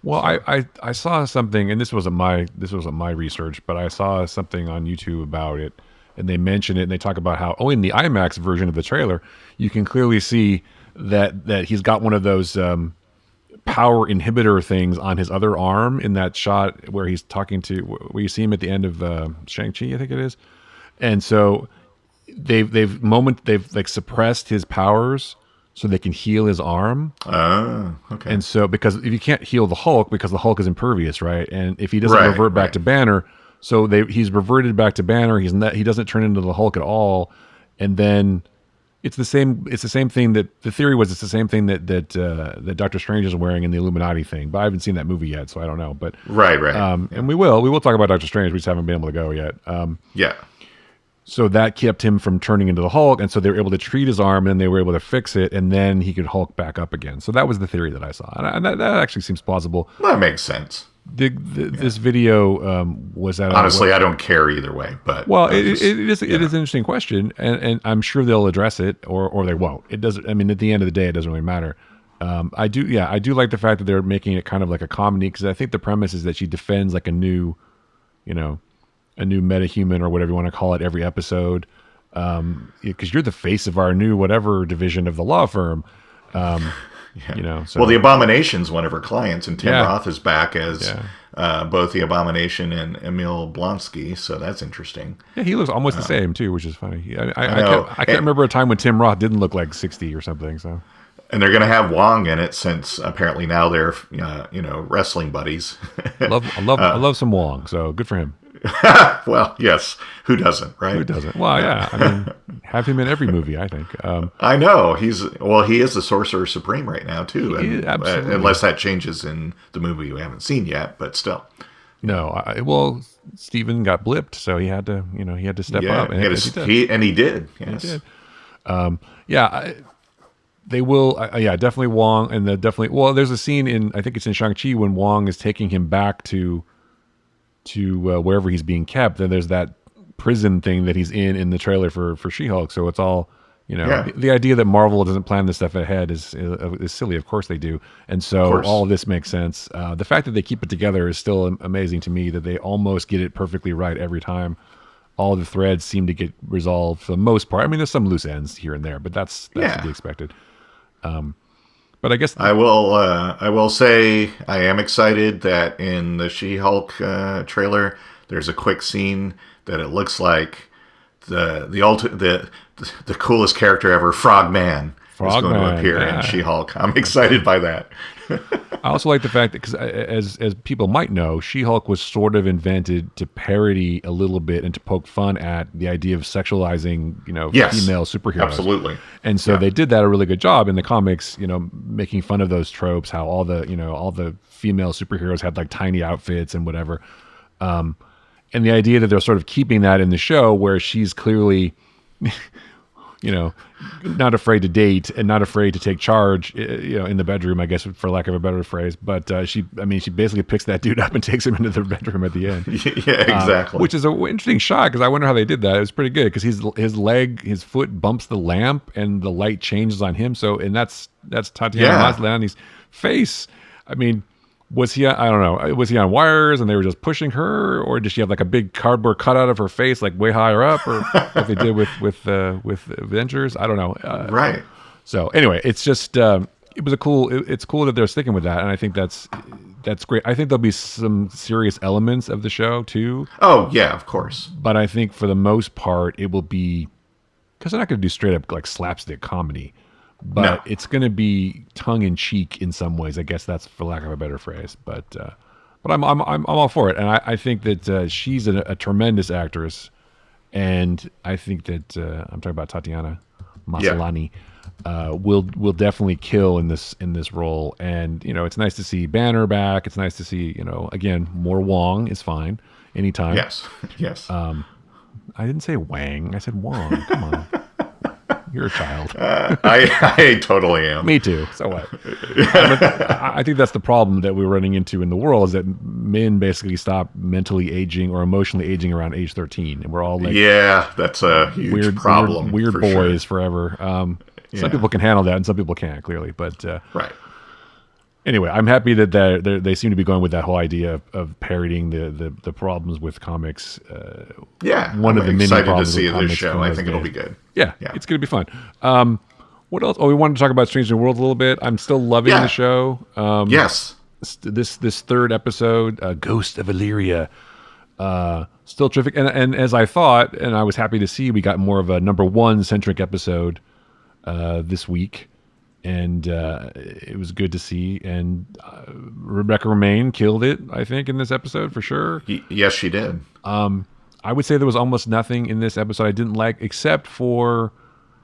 Speaker 1: Well, I saw something, and this wasn't my research, but I saw something on YouTube about it, and they mention it, and they talk about how in the IMAX version of the trailer, you can clearly see that he's got one of those power inhibitor things on his other arm in that shot where he's talking to, where you see him at the end of Shang-Chi, I think it is, and so they've like suppressed his powers so they can heal his arm.
Speaker 2: Oh, okay.
Speaker 1: And so, because if you can't heal the Hulk, because the Hulk is impervious, right? And if he doesn't revert back to Banner, so he's reverted back to Banner. He doesn't turn into the Hulk at all. And then it's the same thing that the theory was. It's the same thing that Doctor Strange is wearing in the Illuminati thing. But I haven't seen that movie yet, so I don't know. But
Speaker 2: right.
Speaker 1: And we will talk about Doctor Strange. We just haven't been able to go yet.
Speaker 2: Yeah.
Speaker 1: So that kept him from turning into the Hulk, and so they were able to treat his arm, and they were able to fix it, and then he could Hulk back up again. So that was the theory that I saw, and that actually seems plausible.
Speaker 2: Well, that makes sense.
Speaker 1: This video was that
Speaker 2: honestly, I don't care either way, but
Speaker 1: it is an interesting question, and I'm sure they'll address it or they won't. It doesn't. I mean, at the end of the day, it doesn't really matter. I do like the fact that they're making it kind of like a comedy, because I think the premise is that she defends like a new metahuman or whatever you want to call it every episode, because you're the face of our new whatever division of the law firm. So.
Speaker 2: Well, the Abomination's one of her clients, and Tim Roth is back as both the Abomination and Emil Blonsky, so that's interesting.
Speaker 1: Yeah, he looks almost the same too, which is funny. I can't remember a time when Tim Roth didn't look like 60 or something. So,
Speaker 2: and they're going to have Wong in it, since apparently now they're wrestling buddies.
Speaker 1: I love some Wong, so good for him.
Speaker 2: Well, yes. Who doesn't, right?
Speaker 1: Who doesn't? Well, yeah. I mean, have him in every movie, I think.
Speaker 2: I know. He is the Sorcerer Supreme right now, too.
Speaker 1: Absolutely.
Speaker 2: Unless that changes in the movie we haven't seen yet, but still.
Speaker 1: No. Steven got blipped, so he had to step up.
Speaker 2: And he did. Yes.
Speaker 1: He did. They will. Definitely Wong, and there's a scene I think it's in Shang-Chi, when Wong is taking him back to wherever he's being kept. Then there's that prison thing that he's in the trailer for She-Hulk. So it's all, the idea that Marvel doesn't plan this stuff ahead is silly. Of course they do. And so all of this makes sense. The fact that they keep it together is still amazing to me, that they almost get it perfectly right every time. All the threads seem to get resolved for the most part. I mean, there's some loose ends here and there, but that's to be expected. But I guess
Speaker 2: I will say I am excited that in the She-Hulk trailer, there's a quick scene that it looks like the coolest character ever, Frogman, is going to appear in She-Hulk. I'm excited by that.
Speaker 1: I also like the fact that, because as people might know, She-Hulk was sort of invented to parody a little bit and to poke fun at the idea of sexualizing, female superheroes.
Speaker 2: Absolutely.
Speaker 1: And so they did that a really good job in the comics, making fun of those tropes, how all the female superheroes had like tiny outfits and whatever. And the idea that they're sort of keeping that in the show, where she's clearly not afraid to date and not afraid to take charge, in the bedroom, I guess, for lack of a better phrase. But she basically picks that dude up and takes him into the bedroom at the end.
Speaker 2: Yeah, exactly.
Speaker 1: Which is an interesting shot, because I wonder how they did that. It was pretty good, because his foot bumps the lamp and the light changes on him. So, and that's Tatiana Maslany's face. I mean, was he? I don't know. Was he on wires and they were just pushing her, or did she have like a big cardboard cutout of her face, like way higher up, or what they did with Avengers? I don't know.
Speaker 2: Right.
Speaker 1: So anyway, it's just it's cool that they're sticking with that, and I think that's great. I think there'll be some serious elements of the show too.
Speaker 2: Oh yeah, of course.
Speaker 1: But I think for the most part, it will be, because they're not going to do straight up like slapstick comedy. But it's going to be tongue in cheek in some ways. I guess that's for lack of a better phrase. But I'm all for it, and I think that she's a tremendous actress, and I think that I'm talking about Tatiana Maslany. Will definitely kill in this role, and it's nice to see Banner back. It's nice to see again, more Wong is fine anytime.
Speaker 2: Yes.
Speaker 1: I didn't say Wang. I said Wong. Come on. You're a child.
Speaker 2: I totally am.
Speaker 1: Me too. So what? I think that's the problem that we're running into in the world, is that men basically stop mentally aging or emotionally aging around age 13, and we're all like,
Speaker 2: that's a huge problem.
Speaker 1: Weird boys forever. Some people can handle that, and some people can't, clearly. But
Speaker 2: right.
Speaker 1: Anyway, I'm happy that they seem to be going with that whole idea of parodying the problems with comics.
Speaker 2: One of the many problems to see this show. I think it'll be good.
Speaker 1: Yeah, it's going to be fun. What else? Oh, we wanted to talk about Strange New Worlds a little bit. I'm still loving the show.
Speaker 2: Yes.
Speaker 1: This third episode, Ghost of Illyria, still terrific. And as I thought, and I was happy to see, we got more of a number one centric episode this week. and it was good to see. And Rebecca Romaine killed it, I think, in this episode for sure.
Speaker 2: Yes, she did.
Speaker 1: I would say there was almost nothing in this episode I didn't like, except for,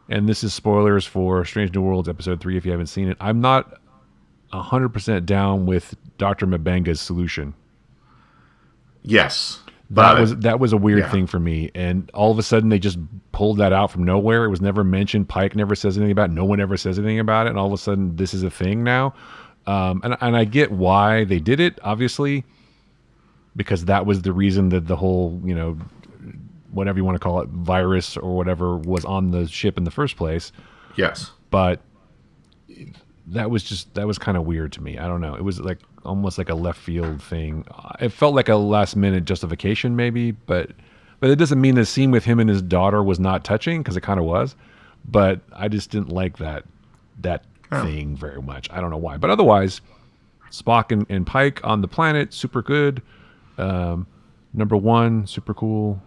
Speaker 1: and this is spoilers for Strange New Worlds episode 3 if you haven't seen it. I'm not 100% down with Dr. Mabenga's solution.
Speaker 2: Yes.
Speaker 1: That was a weird thing for me, and all of a sudden they just pulled that out from nowhere. It was never mentioned. Pike never says anything about it. No one ever says anything about it, and all of a sudden this is a thing now. And I get why they did it, obviously, because that was the reason that the whole, whatever you want to call it, virus or whatever was on the ship in the first place.
Speaker 2: Yes.
Speaker 1: But that was kind of weird to me. I don't know. It was like almost like a left field thing. It felt like a last minute justification maybe, but it doesn't mean the scene with him and his daughter was not touching, because it kind of was. But I just didn't like that thing very much. I don't know why. But otherwise, Spock and Pike on the planet, super good. Number one, super cool.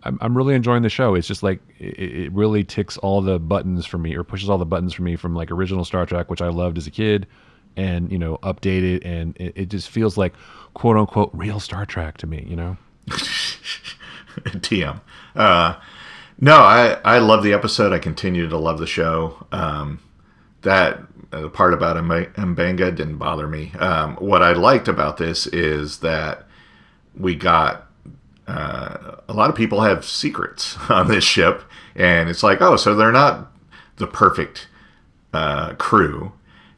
Speaker 1: I'm really enjoying the show. It's just like it really ticks all the buttons for me, or pushes all the buttons for me from like original Star Trek, which I loved as a kid, and updated, and it just feels like quote unquote real Star Trek to me.
Speaker 2: TM. No, I love the episode. I continue to love the show. That the part about Mbenga didn't bother me. What I liked about this is that we got a lot of people have secrets on this ship, and it's like, oh, so they're not the perfect crew,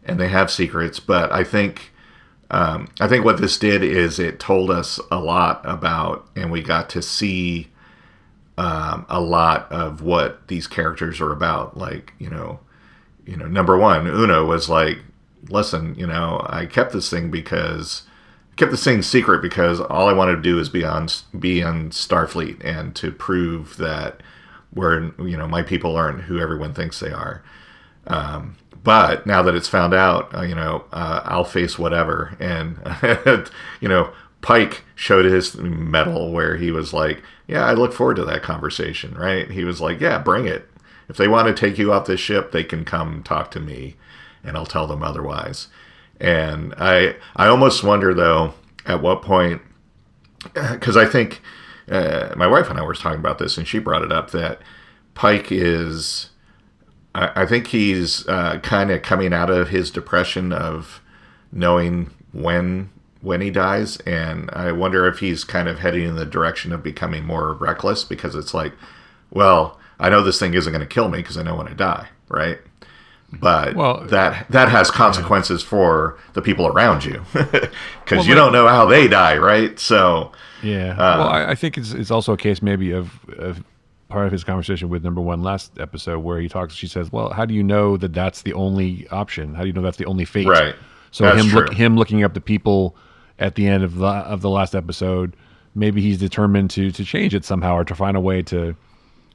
Speaker 2: and they have secrets. But I think what this did is it told us a lot about, and we got to see a lot of what these characters are about. Like, number one, Uno was like, listen, I kept this thing secret because all I wanted to do is be on Starfleet, and to prove that my people aren't who everyone thinks they are. But now that it's found out, I'll face whatever. And Pike showed his mettle where he was like, yeah, I look forward to that conversation, right? He was like, yeah, bring it. If they want to take you off this ship, they can come talk to me, and I'll tell them otherwise. And I almost wonder, though, at what point, because I think my wife and I were talking about this, and she brought it up, that Pike is, I think he's kind of coming out of his depression of knowing when he dies, and I wonder if he's kind of heading in the direction of becoming more reckless, because it's like, well, I know this thing isn't going to kill me because I know when I die, right? But that has consequences for the people around you, because you don't know how they die, right? So
Speaker 1: yeah. I think it's also a case maybe of part of his conversation with number one last episode, where she says, well, how do you know that that's the only option? How do you know that's the only fate?
Speaker 2: Right.
Speaker 1: So him looking up the people at the end of the last episode, maybe he's determined to change it somehow, or to find a way to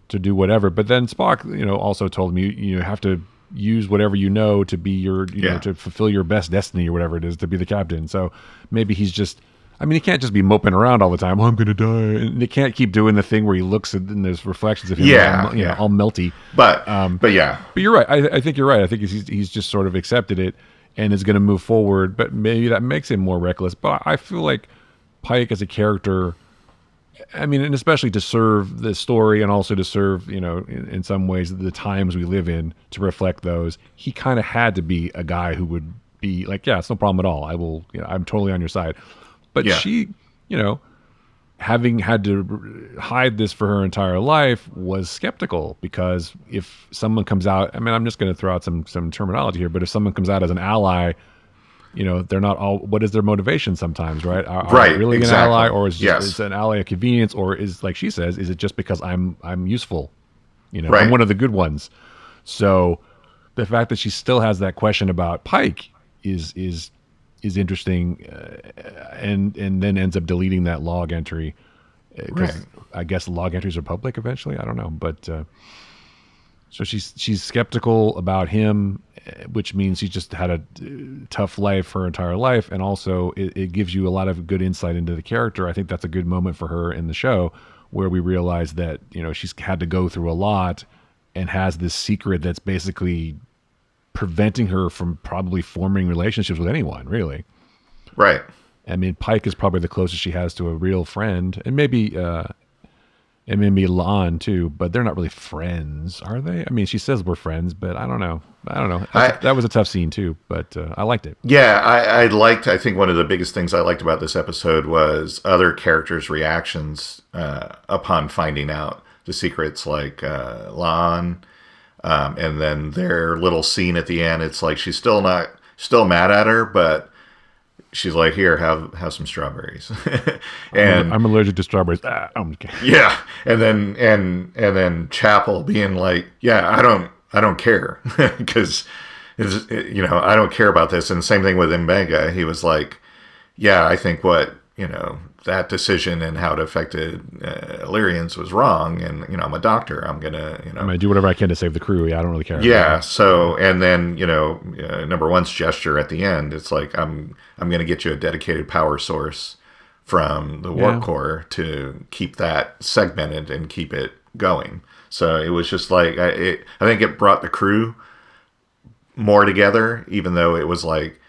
Speaker 1: do whatever. But then Spock, also told me you have to use whatever to be your, to fulfill your best destiny, or whatever it is, to be the captain. So maybe he's just, he can't just be moping around all the time. Oh, I'm going to die. And they can't keep doing the thing where he looks and there's reflections of him, all melty.
Speaker 2: But yeah.
Speaker 1: But you're right. I think you're right. I think he's just sort of accepted it and is going to move forward. But maybe that makes him more reckless. But I feel like Pike as a character, and especially to serve the story, and also to serve, in some ways, the times we live in, to reflect those, he kind of had to be a guy who would be like, yeah, it's no problem at all. I will, I'm totally on your side. But she, having had to hide this for her entire life, was skeptical, because if someone comes out, I'm just going to throw out some terminology here, but if someone comes out as an ally, they're not all, what is their motivation sometimes, right? Are they really an ally, or is it's an ally of convenience, or is, like she says, is it just because I'm useful? I'm one of the good ones. So the fact that she still has that question about Pike is interesting, and then ends up deleting that log entry, because I guess log entries are public eventually. I don't know, but so she's skeptical about him, which means he's just had a tough life her entire life, and also it gives you a lot of good insight into the character. I think that's a good moment for her in the show, where we realize that she's had to go through a lot, and has this secret that's basically preventing her from probably forming relationships with anyone, really.
Speaker 2: Right.
Speaker 1: I mean, Pike is probably the closest she has to a real friend, and maybe Lon too, but they're not really friends, are they? I mean, she says we're friends, but I don't know. That was a tough scene too, but I liked it.
Speaker 2: Yeah, I think one of the biggest things I liked about this episode was other characters' reactions upon finding out the secrets, like Lon, and then their little scene at the end. It's like she's still mad at her, but she's like, "Here, have some strawberries." And
Speaker 1: I'm allergic to strawberries. I'm kidding.
Speaker 2: Yeah, and then Chapel being like, "Yeah, I don't care," because I don't care about this. And the same thing with Mbanga. He was like, "Yeah, I think that decision and how it affected Illyrians was wrong, and I'm a doctor. I'm gonna
Speaker 1: do whatever I can to save the crew. Yeah, I don't really care."
Speaker 2: Yeah. So, and then number one's gesture at the end. It's like I'm gonna get you a dedicated power source from the Warp Core to keep that segmented and keep it going. So it was just like I think it brought the crew more together, even though it was like,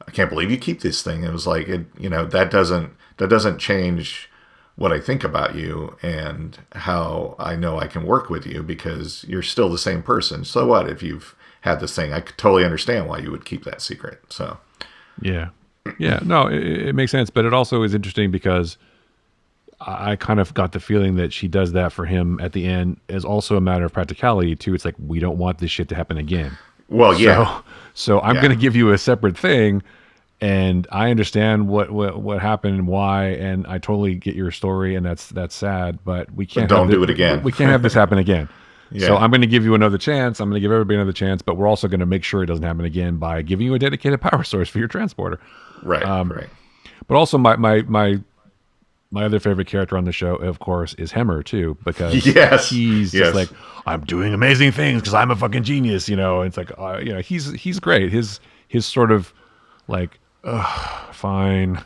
Speaker 2: I can't believe you keep this thing. It was like that doesn't change what I think about you and how I know I can work with you, because you're still the same person. So what if you've had this thing? I could totally understand why you would keep that secret. So
Speaker 1: yeah, no, it makes sense, but it also is interesting because I kind of got the feeling that she does that for him at the end as also a matter of practicality too. It's like, we don't want this shit to happen again.
Speaker 2: Well, yeah.
Speaker 1: So I'm going to give you a separate thing, and I understand what happened and why, and I totally get your story, and that's sad, but we can't.
Speaker 2: But don't do it again.
Speaker 1: We can't have this happen again. Yeah. So I'm going to give you another chance. I'm going to give everybody another chance, but we're also going to make sure it doesn't happen again by giving you a dedicated power source for your transporter.
Speaker 2: Right. Right.
Speaker 1: But also my other favorite character on the show, of course, is Hemmer too, because he's just like, I'm doing amazing things because I'm a fucking genius, It's like, he's great. His sort of like, fine.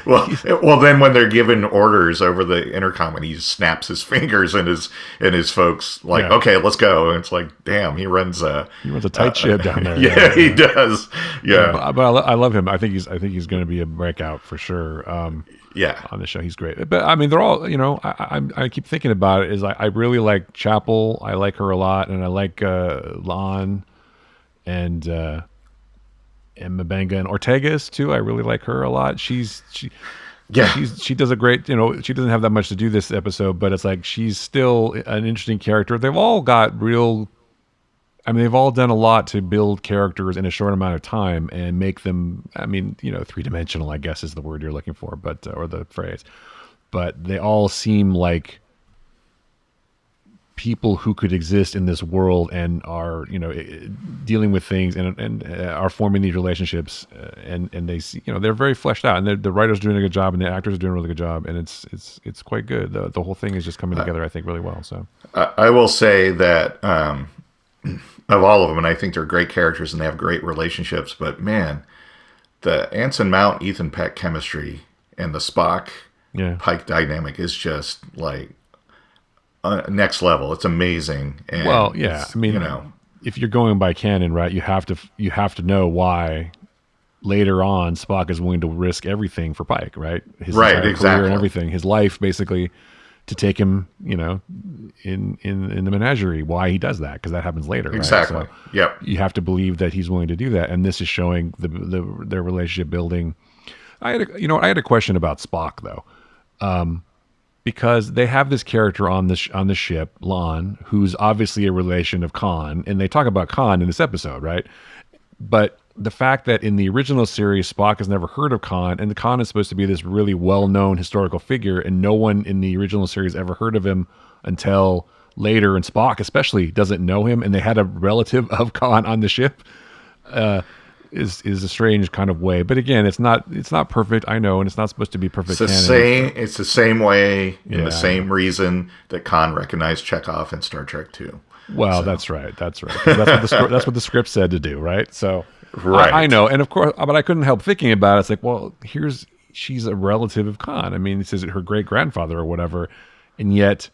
Speaker 2: Well, then when they're given orders over the intercom and he snaps his fingers and his folks like, okay, let's go. And it's like, damn, he runs a
Speaker 1: tight ship down there.
Speaker 2: Yeah, he does. Yeah,
Speaker 1: but I love him. I think he's going to be a breakout for sure. On the show, he's great. But I mean, they're all, I keep thinking about it. Is I really like Chapel. I like her a lot, and I like Lon and Mbanga and Ortegas too. I really like her a lot. She does a great, she doesn't have that much to do this episode, but it's like she's still an interesting character. They've all got they've all done a lot to build characters in a short amount of time and make them, three-dimensional, I guess is the word you're looking for, but or the phrase. But they all seem like people who could exist in this world and are, dealing with things and are forming these relationships, and they, they're very fleshed out, and the writers are doing a good job and the actors are doing a really good job, and it's quite good. The whole thing is just coming together, I think, really well. So
Speaker 2: I will say that of all of them, and I think they're great characters and they have great relationships, but man, the Anson Mount Ethan Peck chemistry and the Spock Pike dynamic is just like next level. It's amazing. And
Speaker 1: if you're going by canon, right, you have to know why later on Spock is willing to risk everything for Pike, right? His entire career and everything, his life basically, to take him, in the menagerie. Why he does that, because that happens later.
Speaker 2: Exactly.
Speaker 1: Right? So
Speaker 2: yep.
Speaker 1: You have to believe that he's willing to do that, and this is showing their relationship building. I had a question about Spock though, because they have this character on the ship, Lon, who's obviously a relation of Khan, and they talk about Khan in this episode, right? But the fact that in the original series, Spock has never heard of Khan, and the Khan is supposed to be this really well-known historical figure, and no one in the original series ever heard of him until later, and Spock especially doesn't know him, and they had a relative of Khan on the ship, is a strange kind of way. But again, it's not perfect, I know, and it's not supposed to be perfect.
Speaker 2: It's the same way, and the same reason that Khan recognized Chekhov in Star Trek 2.
Speaker 1: Well, that's right. That's what the script said to do, right? So. Right. I know. And of course, but I couldn't help thinking about it. It's like, well, she's a relative of Khan. I mean, this is her great grandfather or whatever. And yet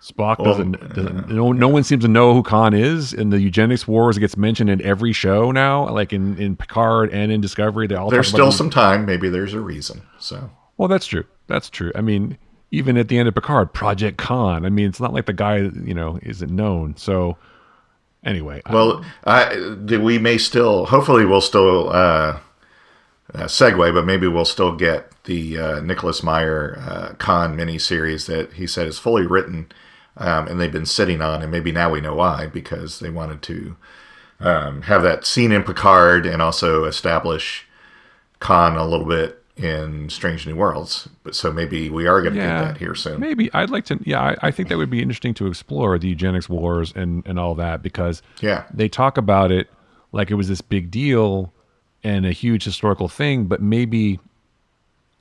Speaker 1: Spock doesn't no one seems to know who Khan is, and the eugenics wars gets mentioned in every show now, like in Picard and in Discovery. They all
Speaker 2: there's still some time. Maybe there's a reason. So,
Speaker 1: well, that's true. That's true. I mean, even at the end of Picard, Project Khan. I mean, it's not like the guy isn't known. So, anyway,
Speaker 2: well, we may still. Hopefully, we'll still segue, but maybe we'll still get the Nicholas Meyer Khan miniseries that he said is fully written. And they've been sitting on, and maybe now we know why, because they wanted to have that scene in Picard and also establish Khan a little bit in Strange New Worlds. But so maybe we are going to get that here soon.
Speaker 1: Maybe I'd like to. Yeah, I think that would be interesting to explore the eugenics wars and all that, because they talk about it like it was this big deal and a huge historical thing, but maybe.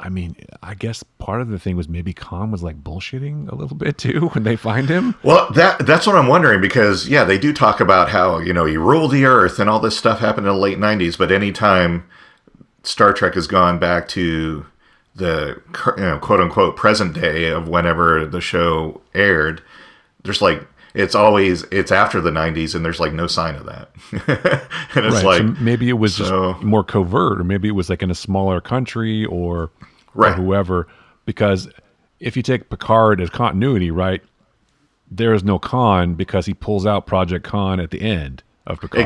Speaker 1: I mean, I guess part of the thing was maybe Khan was like bullshitting a little bit too when they find him.
Speaker 2: Well, that's what I'm wondering, because they do talk about how he ruled the Earth and all this stuff happened in the late '90s. But anytime Star Trek has gone back to the quote unquote present day of whenever the show aired, there's like it's after the '90s, and there's like no sign of that. And it's like,
Speaker 1: so maybe it was just more covert, or maybe it was like in a smaller country or whoever. Because if you take Picard as continuity, right, there is no Khan because he pulls out Project Khan at the end of Picard.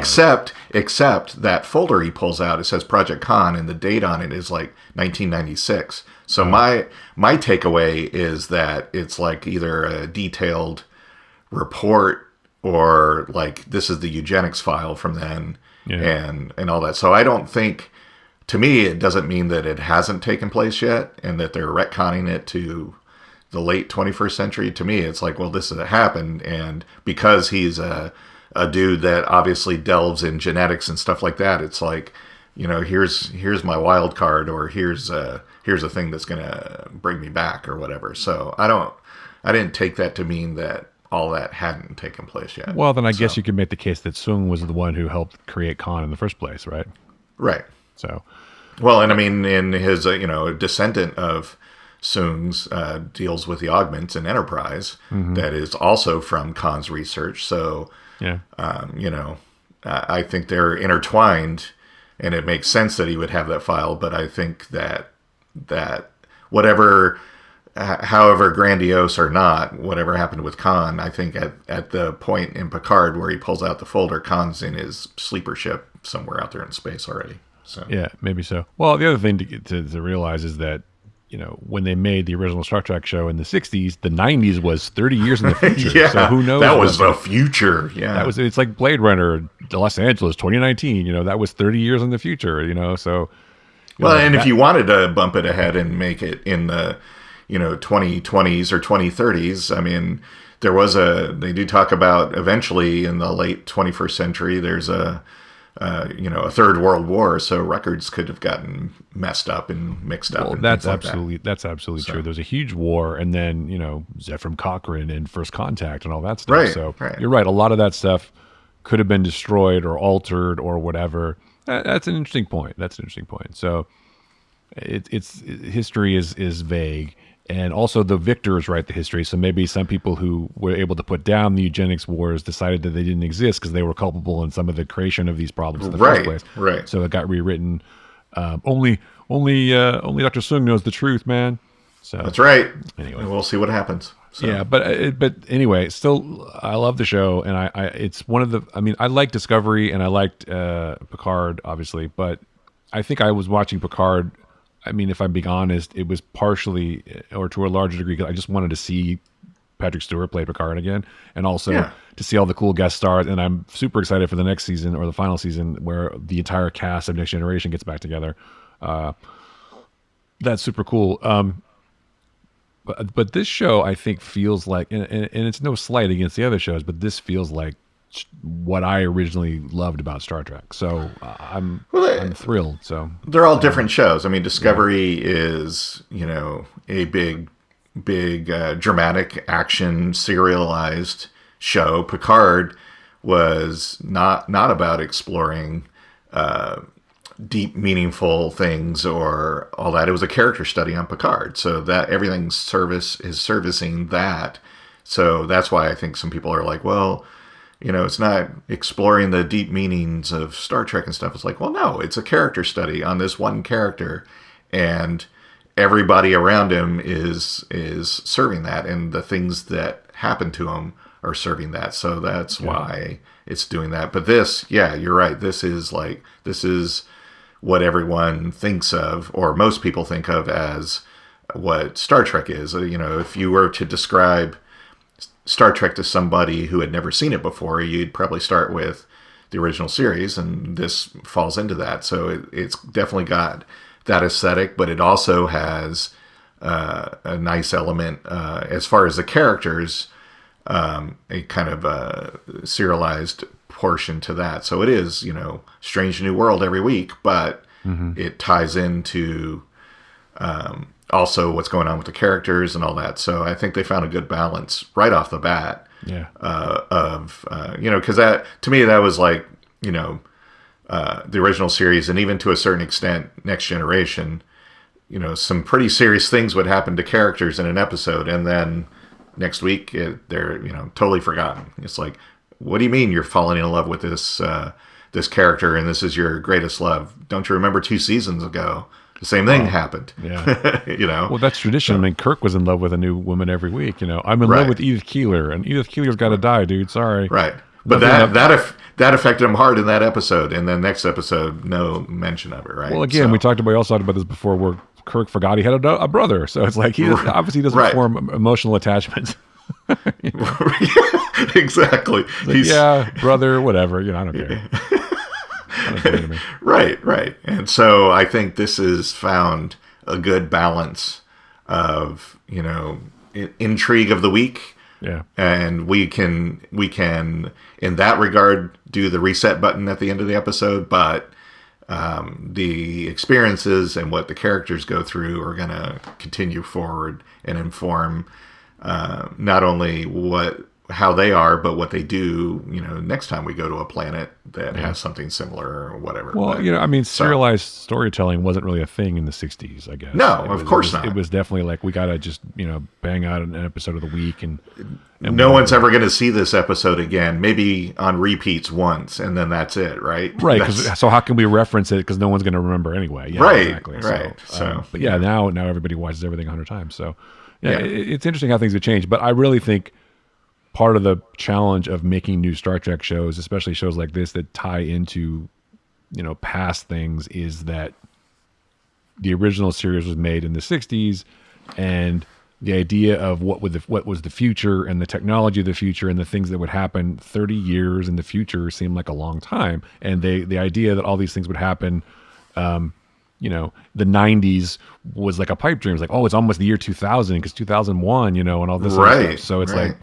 Speaker 2: Except that folder he pulls out, it says Project Khan, and the date on it is like 1996. So my takeaway is that it's like either a detailed report or like this is the eugenics file from then and all that. So I don't think, to me, it doesn't mean that it hasn't taken place yet and that they're retconning it to the late 21st century. To me, it's like, well, this has happened, and because he's a dude that obviously delves in genetics and stuff like that, it's like, here's my wild card, or here's a thing that's gonna bring me back or whatever. So I didn't take that to mean that all that hadn't taken place yet.
Speaker 1: Well, then I guess you could make the case that Soong was the one who helped create Khan in the first place, right?
Speaker 2: Right.
Speaker 1: So,
Speaker 2: well, and I mean, in his, a descendant of Soong's deals with the augments in Enterprise that is also from Khan's research. So, I think they're intertwined, and it makes sense that he would have that file. But I think that whatever, however grandiose or not, whatever happened with Khan, I think at the point in Picard where he pulls out the folder, Khan's in his sleeper ship somewhere out there in space already. So
Speaker 1: yeah, maybe so. Well, the other thing to realize is that, when they made the original Star Trek show in the 60s, the 90s was 30 years in the future. So who knows?
Speaker 2: That was the future. Yeah.
Speaker 1: It's like Blade Runner, Los Angeles, 2019, that was 30 years in the future, so.
Speaker 2: Well, and if you wanted to bump it ahead and make it in the, 2020s or 2030s, I mean, they do talk about eventually in the late 21st century, there's a third world war, so records could have gotten messed up and mixed up.
Speaker 1: Well, that's absolutely true. There's a huge war, and then Zefram Cochrane and First Contact and all that stuff.
Speaker 2: Right,
Speaker 1: so
Speaker 2: right.
Speaker 1: You're right. A lot of that stuff could have been destroyed or altered or whatever. That's an interesting point. So it's history is vague. And also the victors write the history. So maybe some people who were able to put down the eugenics wars decided that they didn't exist because they were culpable in some of the creation of these problems in the first place.
Speaker 2: Right.
Speaker 1: So it got rewritten. Only Dr. Soong knows the truth, man. So
Speaker 2: that's right.
Speaker 1: Anyway,
Speaker 2: and we'll see what happens. So.
Speaker 1: Yeah, but anyway, still, I love the show, and it's one of the. I mean, I liked Discovery and I liked Picard, obviously, but I think I was watching Picard. I mean, if I'm being honest, it was partially, or to a larger degree, because I just wanted to see Patrick Stewart play Picard again, and also to see all the cool guest stars. And I'm super excited for the next season, or the final season, where the entire cast of Next Generation gets back together. That's super cool. But this show, I think, feels like, and it's no slight against the other shows, but this feels like what I originally loved about Star Trek. So I'm thrilled. So
Speaker 2: they're all different shows. I mean, Discovery is, a big dramatic action serialized show. Picard was not about exploring deep, meaningful things or all that. It was a character study on Picard. So that everything's is servicing that. So that's why I think some people are like, well, it's not exploring the deep meanings of Star Trek and stuff. It's like, well, no, it's a character study on this one character, and everybody around him is serving that, and the things that happen to him are serving that. So that's why it's doing that. But this, you're right. This is what everyone thinks of, or most people think of as what Star Trek is. If you were to describe Star Trek to somebody who had never seen it before, you'd probably start with the original series, and this falls into that. So it's definitely got that aesthetic, but it also has a nice element as far as the characters, a kind of a serialized portion to that. So it is, Strange New World every week, but it ties into also what's going on with the characters and all that. So I think they found a good balance right off the bat.
Speaker 1: Yeah.
Speaker 2: Because that, to me, that was like, the original series, and even to a certain extent, Next Generation, some pretty serious things would happen to characters in an episode, and then next week they're totally forgotten. It's like, what do you mean you're falling in love with this character and this is your greatest love? Don't you remember 2 seasons ago the same thing happened?
Speaker 1: Yeah. Well, that's tradition. I mean, Kirk was in love with a new woman every week. I'm in love with Edith Keeler, and Edith Keeler's got to die, dude. Sorry.
Speaker 2: Right. But that affected him hard in that episode, and then next episode, no mention of it, right?
Speaker 1: Well, again, we also talked about this before, where Kirk forgot he had a brother, so it's like he obviously doesn't form emotional attachments.
Speaker 2: Exactly.
Speaker 1: Like, brother, whatever. I don't care.
Speaker 2: Right. And so I think this has found a good balance of, intrigue of the week.
Speaker 1: Yeah.
Speaker 2: And we can, in that regard, do the reset button at the end of the episode, but the experiences and what the characters go through are going to continue forward and inform not only how they are, but what they do, next time we go to a planet that has something similar or whatever.
Speaker 1: Well, serialized storytelling wasn't really a thing in the 60s, I guess.
Speaker 2: No, of course not.
Speaker 1: It was definitely like, we got to just, bang out an episode of the week. And
Speaker 2: no one's ever going to see this episode again, maybe on repeats once, and then that's it, right?
Speaker 1: Right, so how can we reference it? Because no one's going to remember anyway. Yeah,
Speaker 2: right,
Speaker 1: exactly.
Speaker 2: Right.
Speaker 1: But now everybody watches everything 100 times. So, it's interesting how things have changed. But I really think part of the challenge of making new Star Trek shows, especially shows like this that tie into, past things, is that the original series was made in the 60s, and the idea of what was the future and the technology of the future and the things that would happen 30 years in the future seemed like a long time. And the idea that all these things would happen, the 90s was like a pipe dream. It's like, oh, it's almost the year 2000 because 2001, and all this other stuff. So it's like,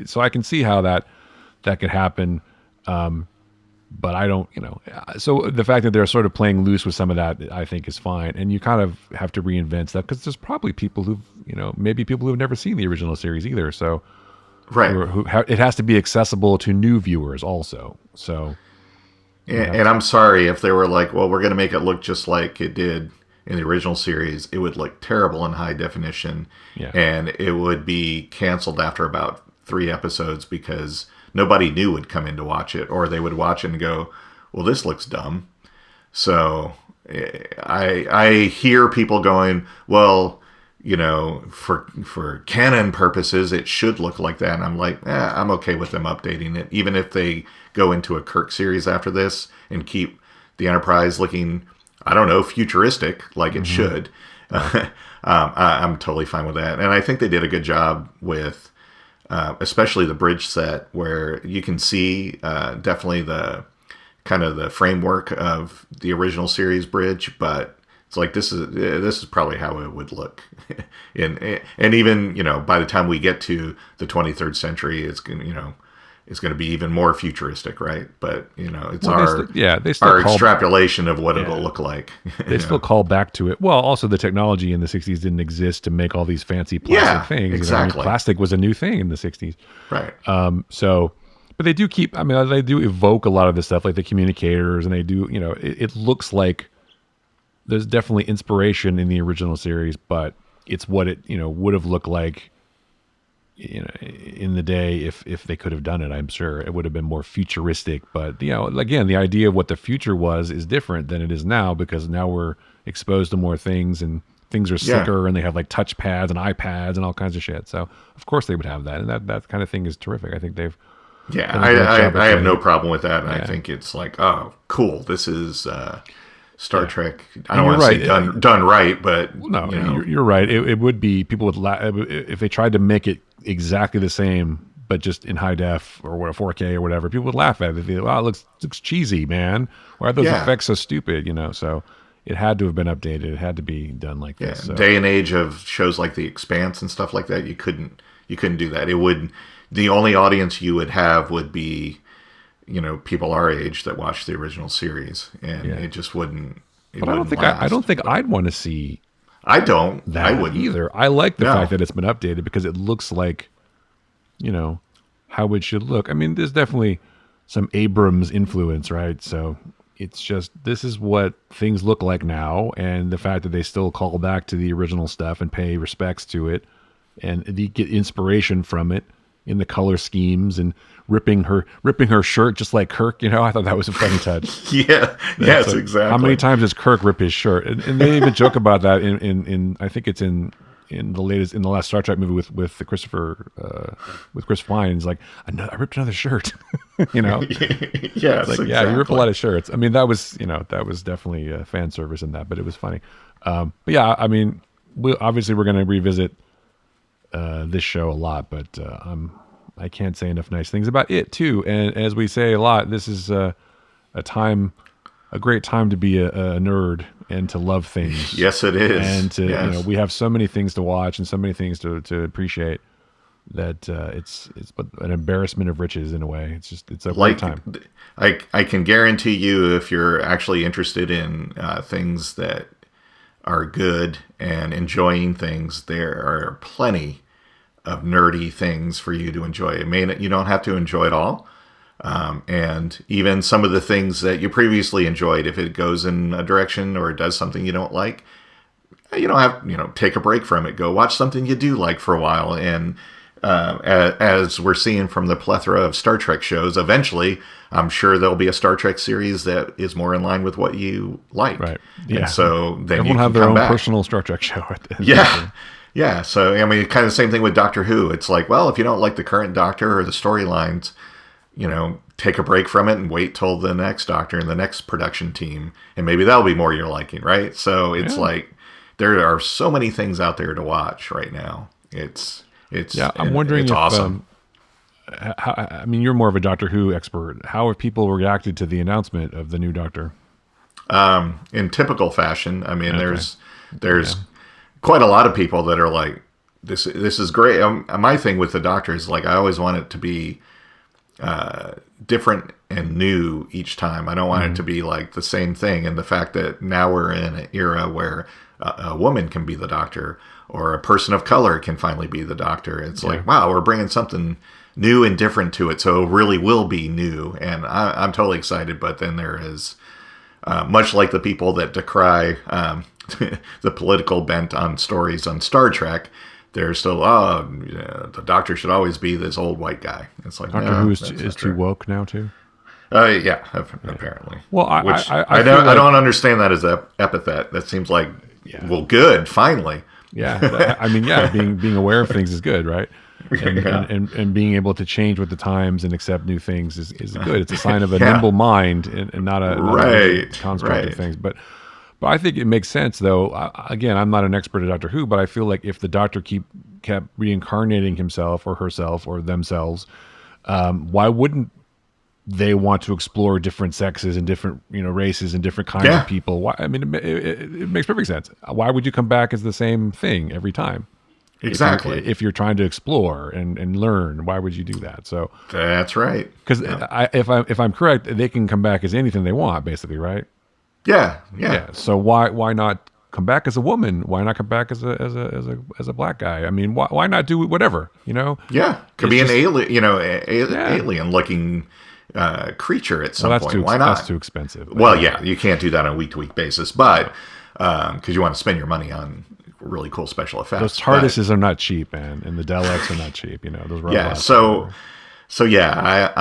Speaker 1: so I can see how that could happen. But I don't, so the fact that they're sort of playing loose with some of that, I think is fine. And you kind of have to reinvent stuff because there's probably people who've, maybe people who've never seen the original series either. So, it has to be accessible to new viewers also. So,
Speaker 2: and I'm sorry if they were like, well, we're going to make it look just like it did in the original series. It would look terrible in high definition, and it would be canceled after about 3 episodes because nobody new would come in to watch it, or they would watch it and go, well, this looks dumb. So I hear people going, well, for canon purposes, it should look like that. And I'm like, I'm okay with them updating it. Even if they go into a Kirk series after this and keep the Enterprise looking, I don't know, futuristic like it should. I'm totally fine with that. And I think they did a good job with especially the bridge set, where you can see definitely the kind of the framework of the original series bridge, but it's like this is probably how it would look. and even by the time we get to the 23rd century, it's going to be even more futuristic, right? But it's our extrapolation of what it'll look like.
Speaker 1: They still call back to it. Well, also the technology in the 60s didn't exist to make all these fancy plastic things.
Speaker 2: Exactly.
Speaker 1: Plastic was a new thing in the 60s.
Speaker 2: Right.
Speaker 1: But they do keep. They do evoke a lot of this stuff, like the communicators, and they do. It looks like there's definitely inspiration in the original series, but it's what it would have looked like in the day, if they could have done it, I'm sure it would have been more futuristic. But again, the idea of what the future was is different than it is now, because now we're exposed to more things, and things are slicker, and they have like touch pads and iPads and all kinds of shit. So of course they would have that, and that kind of thing is terrific. I think they've
Speaker 2: I have no problem with that, and I think it's like, oh, cool. This is Star Trek. I don't want to say done right, but
Speaker 1: no, you're right. It would be, people would if they tried to make it exactly the same, but just in high def or 4K or whatever. People would laugh at it. They'd be like, wow, it looks cheesy, man. Why are those effects so stupid? So it had to have been updated. It had to be done like this. So.
Speaker 2: Day and age of shows like The Expanse and stuff like that, you couldn't do that. It would, the only audience you would have would be, people our age that watch the original series, and it just wouldn't.
Speaker 1: But I don't think I'd want to see.
Speaker 2: I don't.
Speaker 1: I wouldn't either. I like the fact that it's been updated, because it looks like, how it should look. I mean, there's definitely some Abrams influence, right? So it's just, this is what things look like now, and the fact that they still call back to the original stuff and pay respects to it, and they get inspiration from it in the color schemes, and ripping her shirt just like Kirk. I thought that was a funny touch.
Speaker 2: Yes, like, exactly.
Speaker 1: How many times does Kirk rip his shirt? And they even joke about that in I think it's in the last Star Trek movie with the Chris Pine. He's like, I ripped another shirt.
Speaker 2: Yes,
Speaker 1: like,
Speaker 2: exactly.
Speaker 1: Yeah, you rip a lot of shirts. I mean, that was definitely fan service in that, but it was funny. But yeah, I mean, we're going to revisit this show a lot, but I can't say enough nice things about it too. And as we say a lot, this is a great time to be a nerd and to love things.
Speaker 2: Yes, it is.
Speaker 1: And to we have so many things to watch and so many things to appreciate, that it's an embarrassment of riches in a way. It's a great time.
Speaker 2: I can guarantee you, if you're actually interested in things that are good and enjoying things, there are plenty of nerdy things for you to enjoy. You don't have to enjoy it all. And even some of the things that you previously enjoyed, if it goes in a direction or it does something you don't like, you don't have, take a break from it. Go watch something you do like for a while. And as we're seeing from the plethora of Star Trek shows, eventually I'm sure there'll be a Star Trek series that is more in line with what you like.
Speaker 1: Right. Yeah.
Speaker 2: And so then
Speaker 1: everyone
Speaker 2: you can
Speaker 1: have their
Speaker 2: come
Speaker 1: own
Speaker 2: back.
Speaker 1: personal Star Trek show.
Speaker 2: Yeah. So, I mean, kind of the same thing with Doctor Who. It's like, well, if you don't like the current Doctor or the storylines, take a break from it and wait till the next Doctor and the next production team, and maybe that'll be more your liking, right? So it's like, there are so many things out there to watch right now.
Speaker 1: I'm wondering
Speaker 2: it's
Speaker 1: if,
Speaker 2: awesome.
Speaker 1: I mean, you're more of a Doctor Who expert. How have people reacted to the announcement of the new Doctor?
Speaker 2: In typical fashion, I mean, there's quite a lot of people that are like, this is great. My thing with the Doctor is, like, I always want it to be different and new each time. I don't want it to be like the same thing. And the fact that now we're in an era where a woman can be the Doctor, or a person of color can finally be the Doctor. It's like, wow, we're bringing something new and different to it. So it really will be new. And I'm totally excited. But then there is, much like the people that decry the political bent on stories on Star Trek, they're still, the Doctor should always be this old white guy. It's like,
Speaker 1: Doctor Who is too woke now too.
Speaker 2: Apparently.
Speaker 1: Well,
Speaker 2: I don't understand that as an epithet. That seems like, well, good, finally.
Speaker 1: Yeah, I mean, being aware of things is good, right? And being able to change with the times and accept new things is good. It's a sign of a nimble mind and not a construct of things. But I think it makes sense, though. Again, I'm not an expert at Doctor Who, but I feel like if the Doctor kept reincarnating himself or herself or themselves, why wouldn't they want to explore different sexes and different races and different kinds of people? Why? I mean, it makes perfect sense. Why would you come back as the same thing every time?
Speaker 2: Exactly.
Speaker 1: If you're trying to explore and learn, why would you do that? So
Speaker 2: that's right.
Speaker 1: Because if I'm correct, they can come back as anything they want, basically, right?
Speaker 2: Yeah.
Speaker 1: So why not come back as a woman? Why not come back as a black guy? I mean, why not do whatever?
Speaker 2: Yeah, could be an alien, alien looking creature at some point. Why not?
Speaker 1: That's too expensive.
Speaker 2: Well, you can't do that on a week-to-week basis, but because you want to spend your money on really cool special effects.
Speaker 1: Those TARDISes are not cheap, man, and the Daleks are not cheap. Those robots.
Speaker 2: Yeah, so yeah,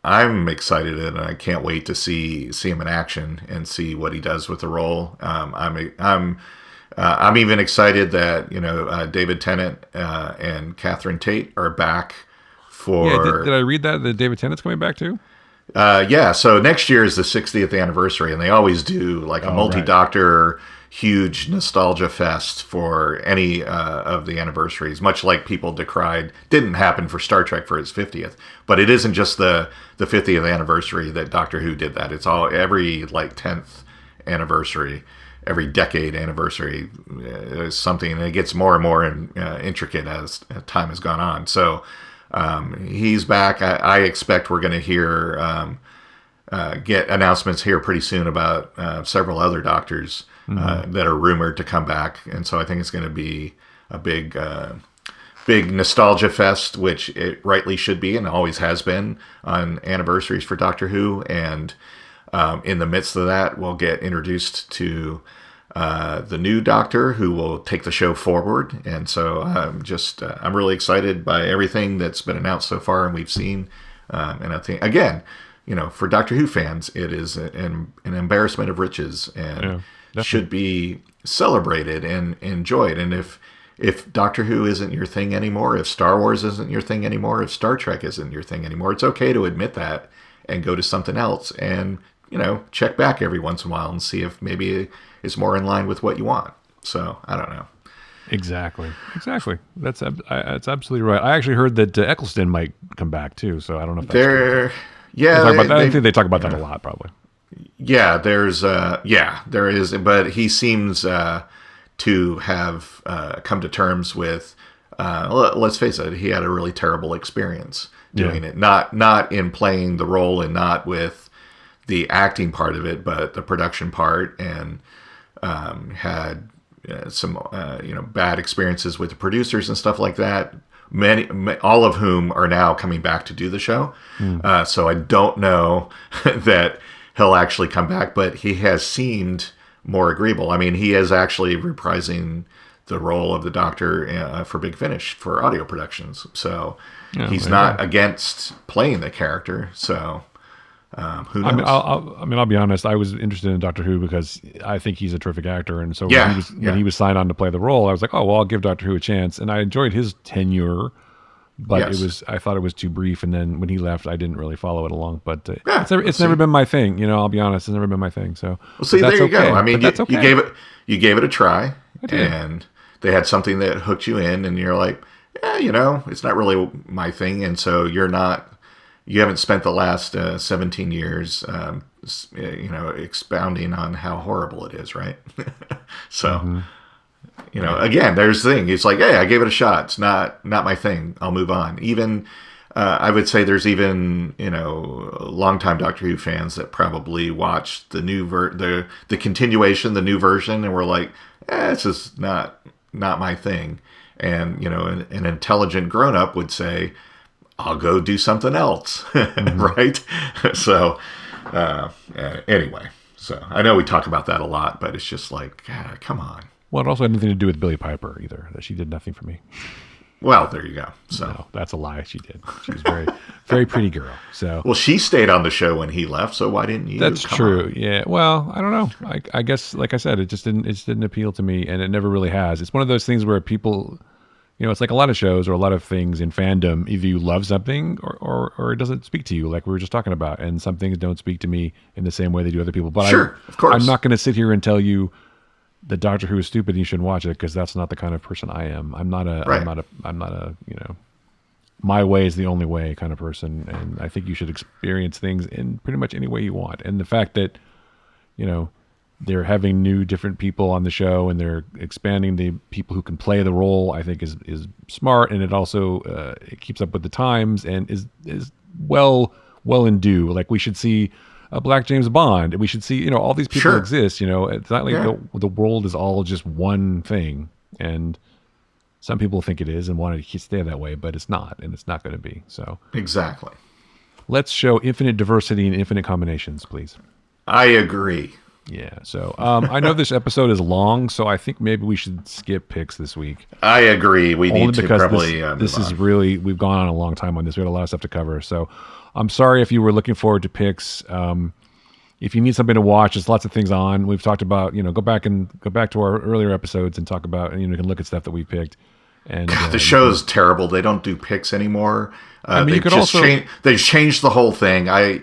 Speaker 2: I'm excited, and I can't wait to see him in action and see what he does with the role. I'm even excited that David Tennant and Catherine Tate are back for.
Speaker 1: Yeah, did I read that David Tennant's coming back too?
Speaker 2: Yeah. So next year is the 60th anniversary, and they always do like a multi-doctor huge nostalgia fest for any of the anniversaries, much like people decried didn't happen for Star Trek for its 50th. But it isn't just the 50th anniversary that Doctor Who did that. It's all every like 10th anniversary, every decade anniversary is something, and it gets more and more intricate as time has gone on. So he's back. I expect we're going to hear get announcements here pretty soon about several other doctors that are rumored to come back, and so I think it's going to be a big nostalgia fest, which it rightly should be and always has been on anniversaries for Doctor Who. And in the midst of that, we'll get introduced to the new Doctor who will take the show forward. And so I'm really excited by everything that's been announced so far and we've seen. And I think, again, for Doctor Who fans, it is an embarrassment of riches and should be celebrated and enjoyed. And if Doctor Who isn't your thing anymore, if Star Wars isn't your thing anymore, if Star Trek isn't your thing anymore, it's okay to admit that and go to something else and, check back every once in a while and see if maybe it's more in line with what you want. So, I don't know.
Speaker 1: Exactly. That's absolutely right. I actually heard that Eccleston might come back too, so I don't know if that's true.
Speaker 2: Yeah,
Speaker 1: I think they talk about that a lot, probably.
Speaker 2: Yeah, there is, but he seems to have come to terms with. Let's face it, he had a really terrible experience doing it. Not in playing the role, and not with the acting part of it, but the production part, and had some bad experiences with the producers and stuff like that. All of whom are now coming back to do the show. So I don't know that he'll actually come back, but he has seemed more agreeable. I mean, he is actually reprising the role of the Doctor for Big Finish for audio productions. So he's not against playing the character. So who knows?
Speaker 1: I'll be honest. I was interested in Doctor Who because I think he's a terrific actor, and so when he was signed on to play the role, I was like, oh well, I'll give Doctor Who a chance. And I enjoyed his tenure, but I thought it was too brief. And then when he left, I didn't really follow it along. But it's never been my thing. I'll be honest, it's never been my thing. So
Speaker 2: see, there you go. I mean, you gave it a try, and they had something that hooked you in, and you're like, it's not really my thing, and so you haven't spent the last 17 years, expounding on how horrible it is, right? So, again, there's the thing. It's like, hey, I gave it a shot. It's not my thing. I'll move on. Even, I would say there's even, longtime Doctor Who fans that probably watched the new the continuation, the new version, and were like, it's just not my thing. And, an intelligent grown-up would say, I'll go do something else, right? So, anyway, so I know we talk about that a lot, but it's just like, come on.
Speaker 1: Well, it also had nothing to do with Billie Piper either. That she did nothing for me.
Speaker 2: Well, there you go. So
Speaker 1: no, that's a lie. She did. She was very, very pretty girl. So
Speaker 2: well, she stayed on the show when he left. So why didn't you?
Speaker 1: That's true. Yeah. Well, I don't know. I guess, like I said, it didn't appeal to me, and it never really has. It's one of those things where people. It's like a lot of shows or a lot of things in fandom. Either you love something or it doesn't speak to you, like we were just talking about. And some things don't speak to me in the same way they do other people. But
Speaker 2: sure, of course.
Speaker 1: I'm not going to sit here and tell you that Doctor Who is stupid and you shouldn't watch it, because that's not the kind of person I am. I'm not a my way is the only way kind of person. And I think you should experience things in pretty much any way you want. And the fact that, they're having new, different people on the show, and they're expanding the people who can play the role, I think is smart, and it also it keeps up with the times and is well in due. Like, we should see a Black James Bond, and we should see all these people exist. It's not like the world is all just one thing, and some people think it is and want it to stay that way, but it's not, and it's not going to be. So
Speaker 2: exactly.
Speaker 1: Let's show infinite diversity and infinite combinations, please.
Speaker 2: I agree.
Speaker 1: Yeah. So I know this episode is long, so I think maybe we should skip picks this week.
Speaker 2: I agree. We
Speaker 1: Only
Speaker 2: need to
Speaker 1: because
Speaker 2: probably
Speaker 1: this is really, we've gone on a long time on this. We had a lot of stuff to cover. So I'm sorry if you were looking forward to picks. If you need something to watch, there's lots of things on. We've talked about, go back to our earlier episodes and talk about, you can look at stuff that we picked. And
Speaker 2: the show's terrible. They don't do picks anymore.
Speaker 1: I mean, you could also
Speaker 2: they changed the whole thing. I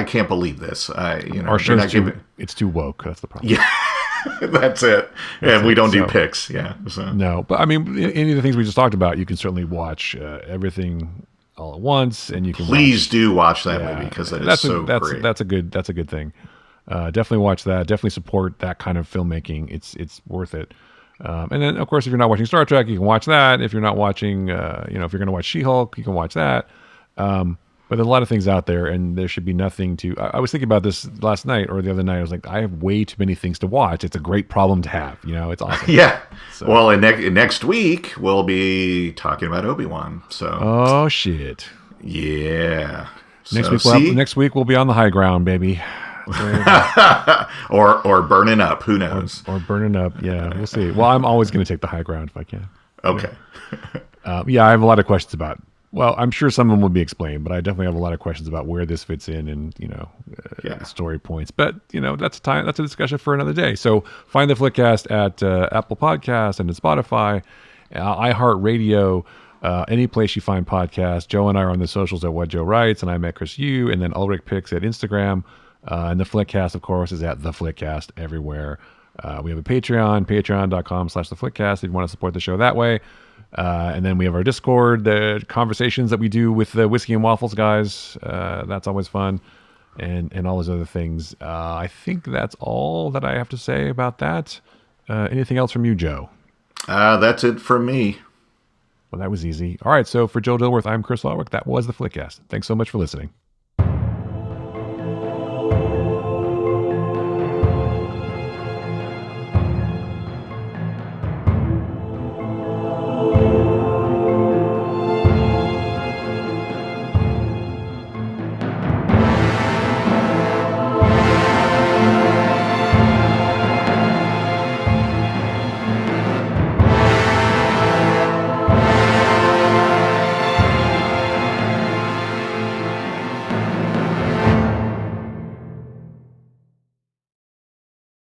Speaker 2: can't believe this.
Speaker 1: Our show's it's too woke. That's the problem.
Speaker 2: Yeah, that's it. And we don't do picks. Yeah. So.
Speaker 1: No, but I mean, any of the things we just talked about, you can certainly watch everything all at once, and you can
Speaker 2: do watch that movie because that's great.
Speaker 1: That's a good thing. Definitely watch that. Definitely support that kind of filmmaking. It's worth it. And then, of course, if you're not watching Star Trek, you can watch that. If you're not watching, if you're going to watch She-Hulk, you can watch that. But there's a lot of things out there, and there should be nothing to... I was thinking about this last night or the other night. I was like, I have way too many things to watch. It's a great problem to have. It's awesome.
Speaker 2: Yeah. So. Well, next week, we'll be talking about Obi-Wan. So.
Speaker 1: Oh, shit.
Speaker 2: Yeah.
Speaker 1: Next week, we'll be on the high ground, baby.
Speaker 2: or burning up. Who knows?
Speaker 1: Or burning up. Yeah, we'll see. Well, I'm always going to take the high ground if I can.
Speaker 2: Okay.
Speaker 1: Yeah, I have a lot of questions about. Well, I'm sure some of them will be explained, but I definitely have a lot of questions about where this fits in and story points. But that's a discussion for another day. So find the Flickcast at Apple Podcasts and at Spotify, iHeartRadio. Any place you find podcasts. Joe and I are on the socials at What Joe Writes, and I'm at Chris Yu, and then Ulrich Picks at Instagram. And the Flickcast, of course, is at TheFlickcast everywhere. We have a Patreon, patreon.com/TheFlickcast if you want to support the show that way. And then we have our Discord, the conversations that we do with the Whiskey and Waffles guys. That's always fun. And all those other things. I think that's all that I have to say about that. Anything else from you, Joe?
Speaker 2: That's it from me.
Speaker 1: Well, that was easy. All right, so for Joe Dilworth, I'm Chris Ulrich. That was the Flickcast. Thanks so much for listening.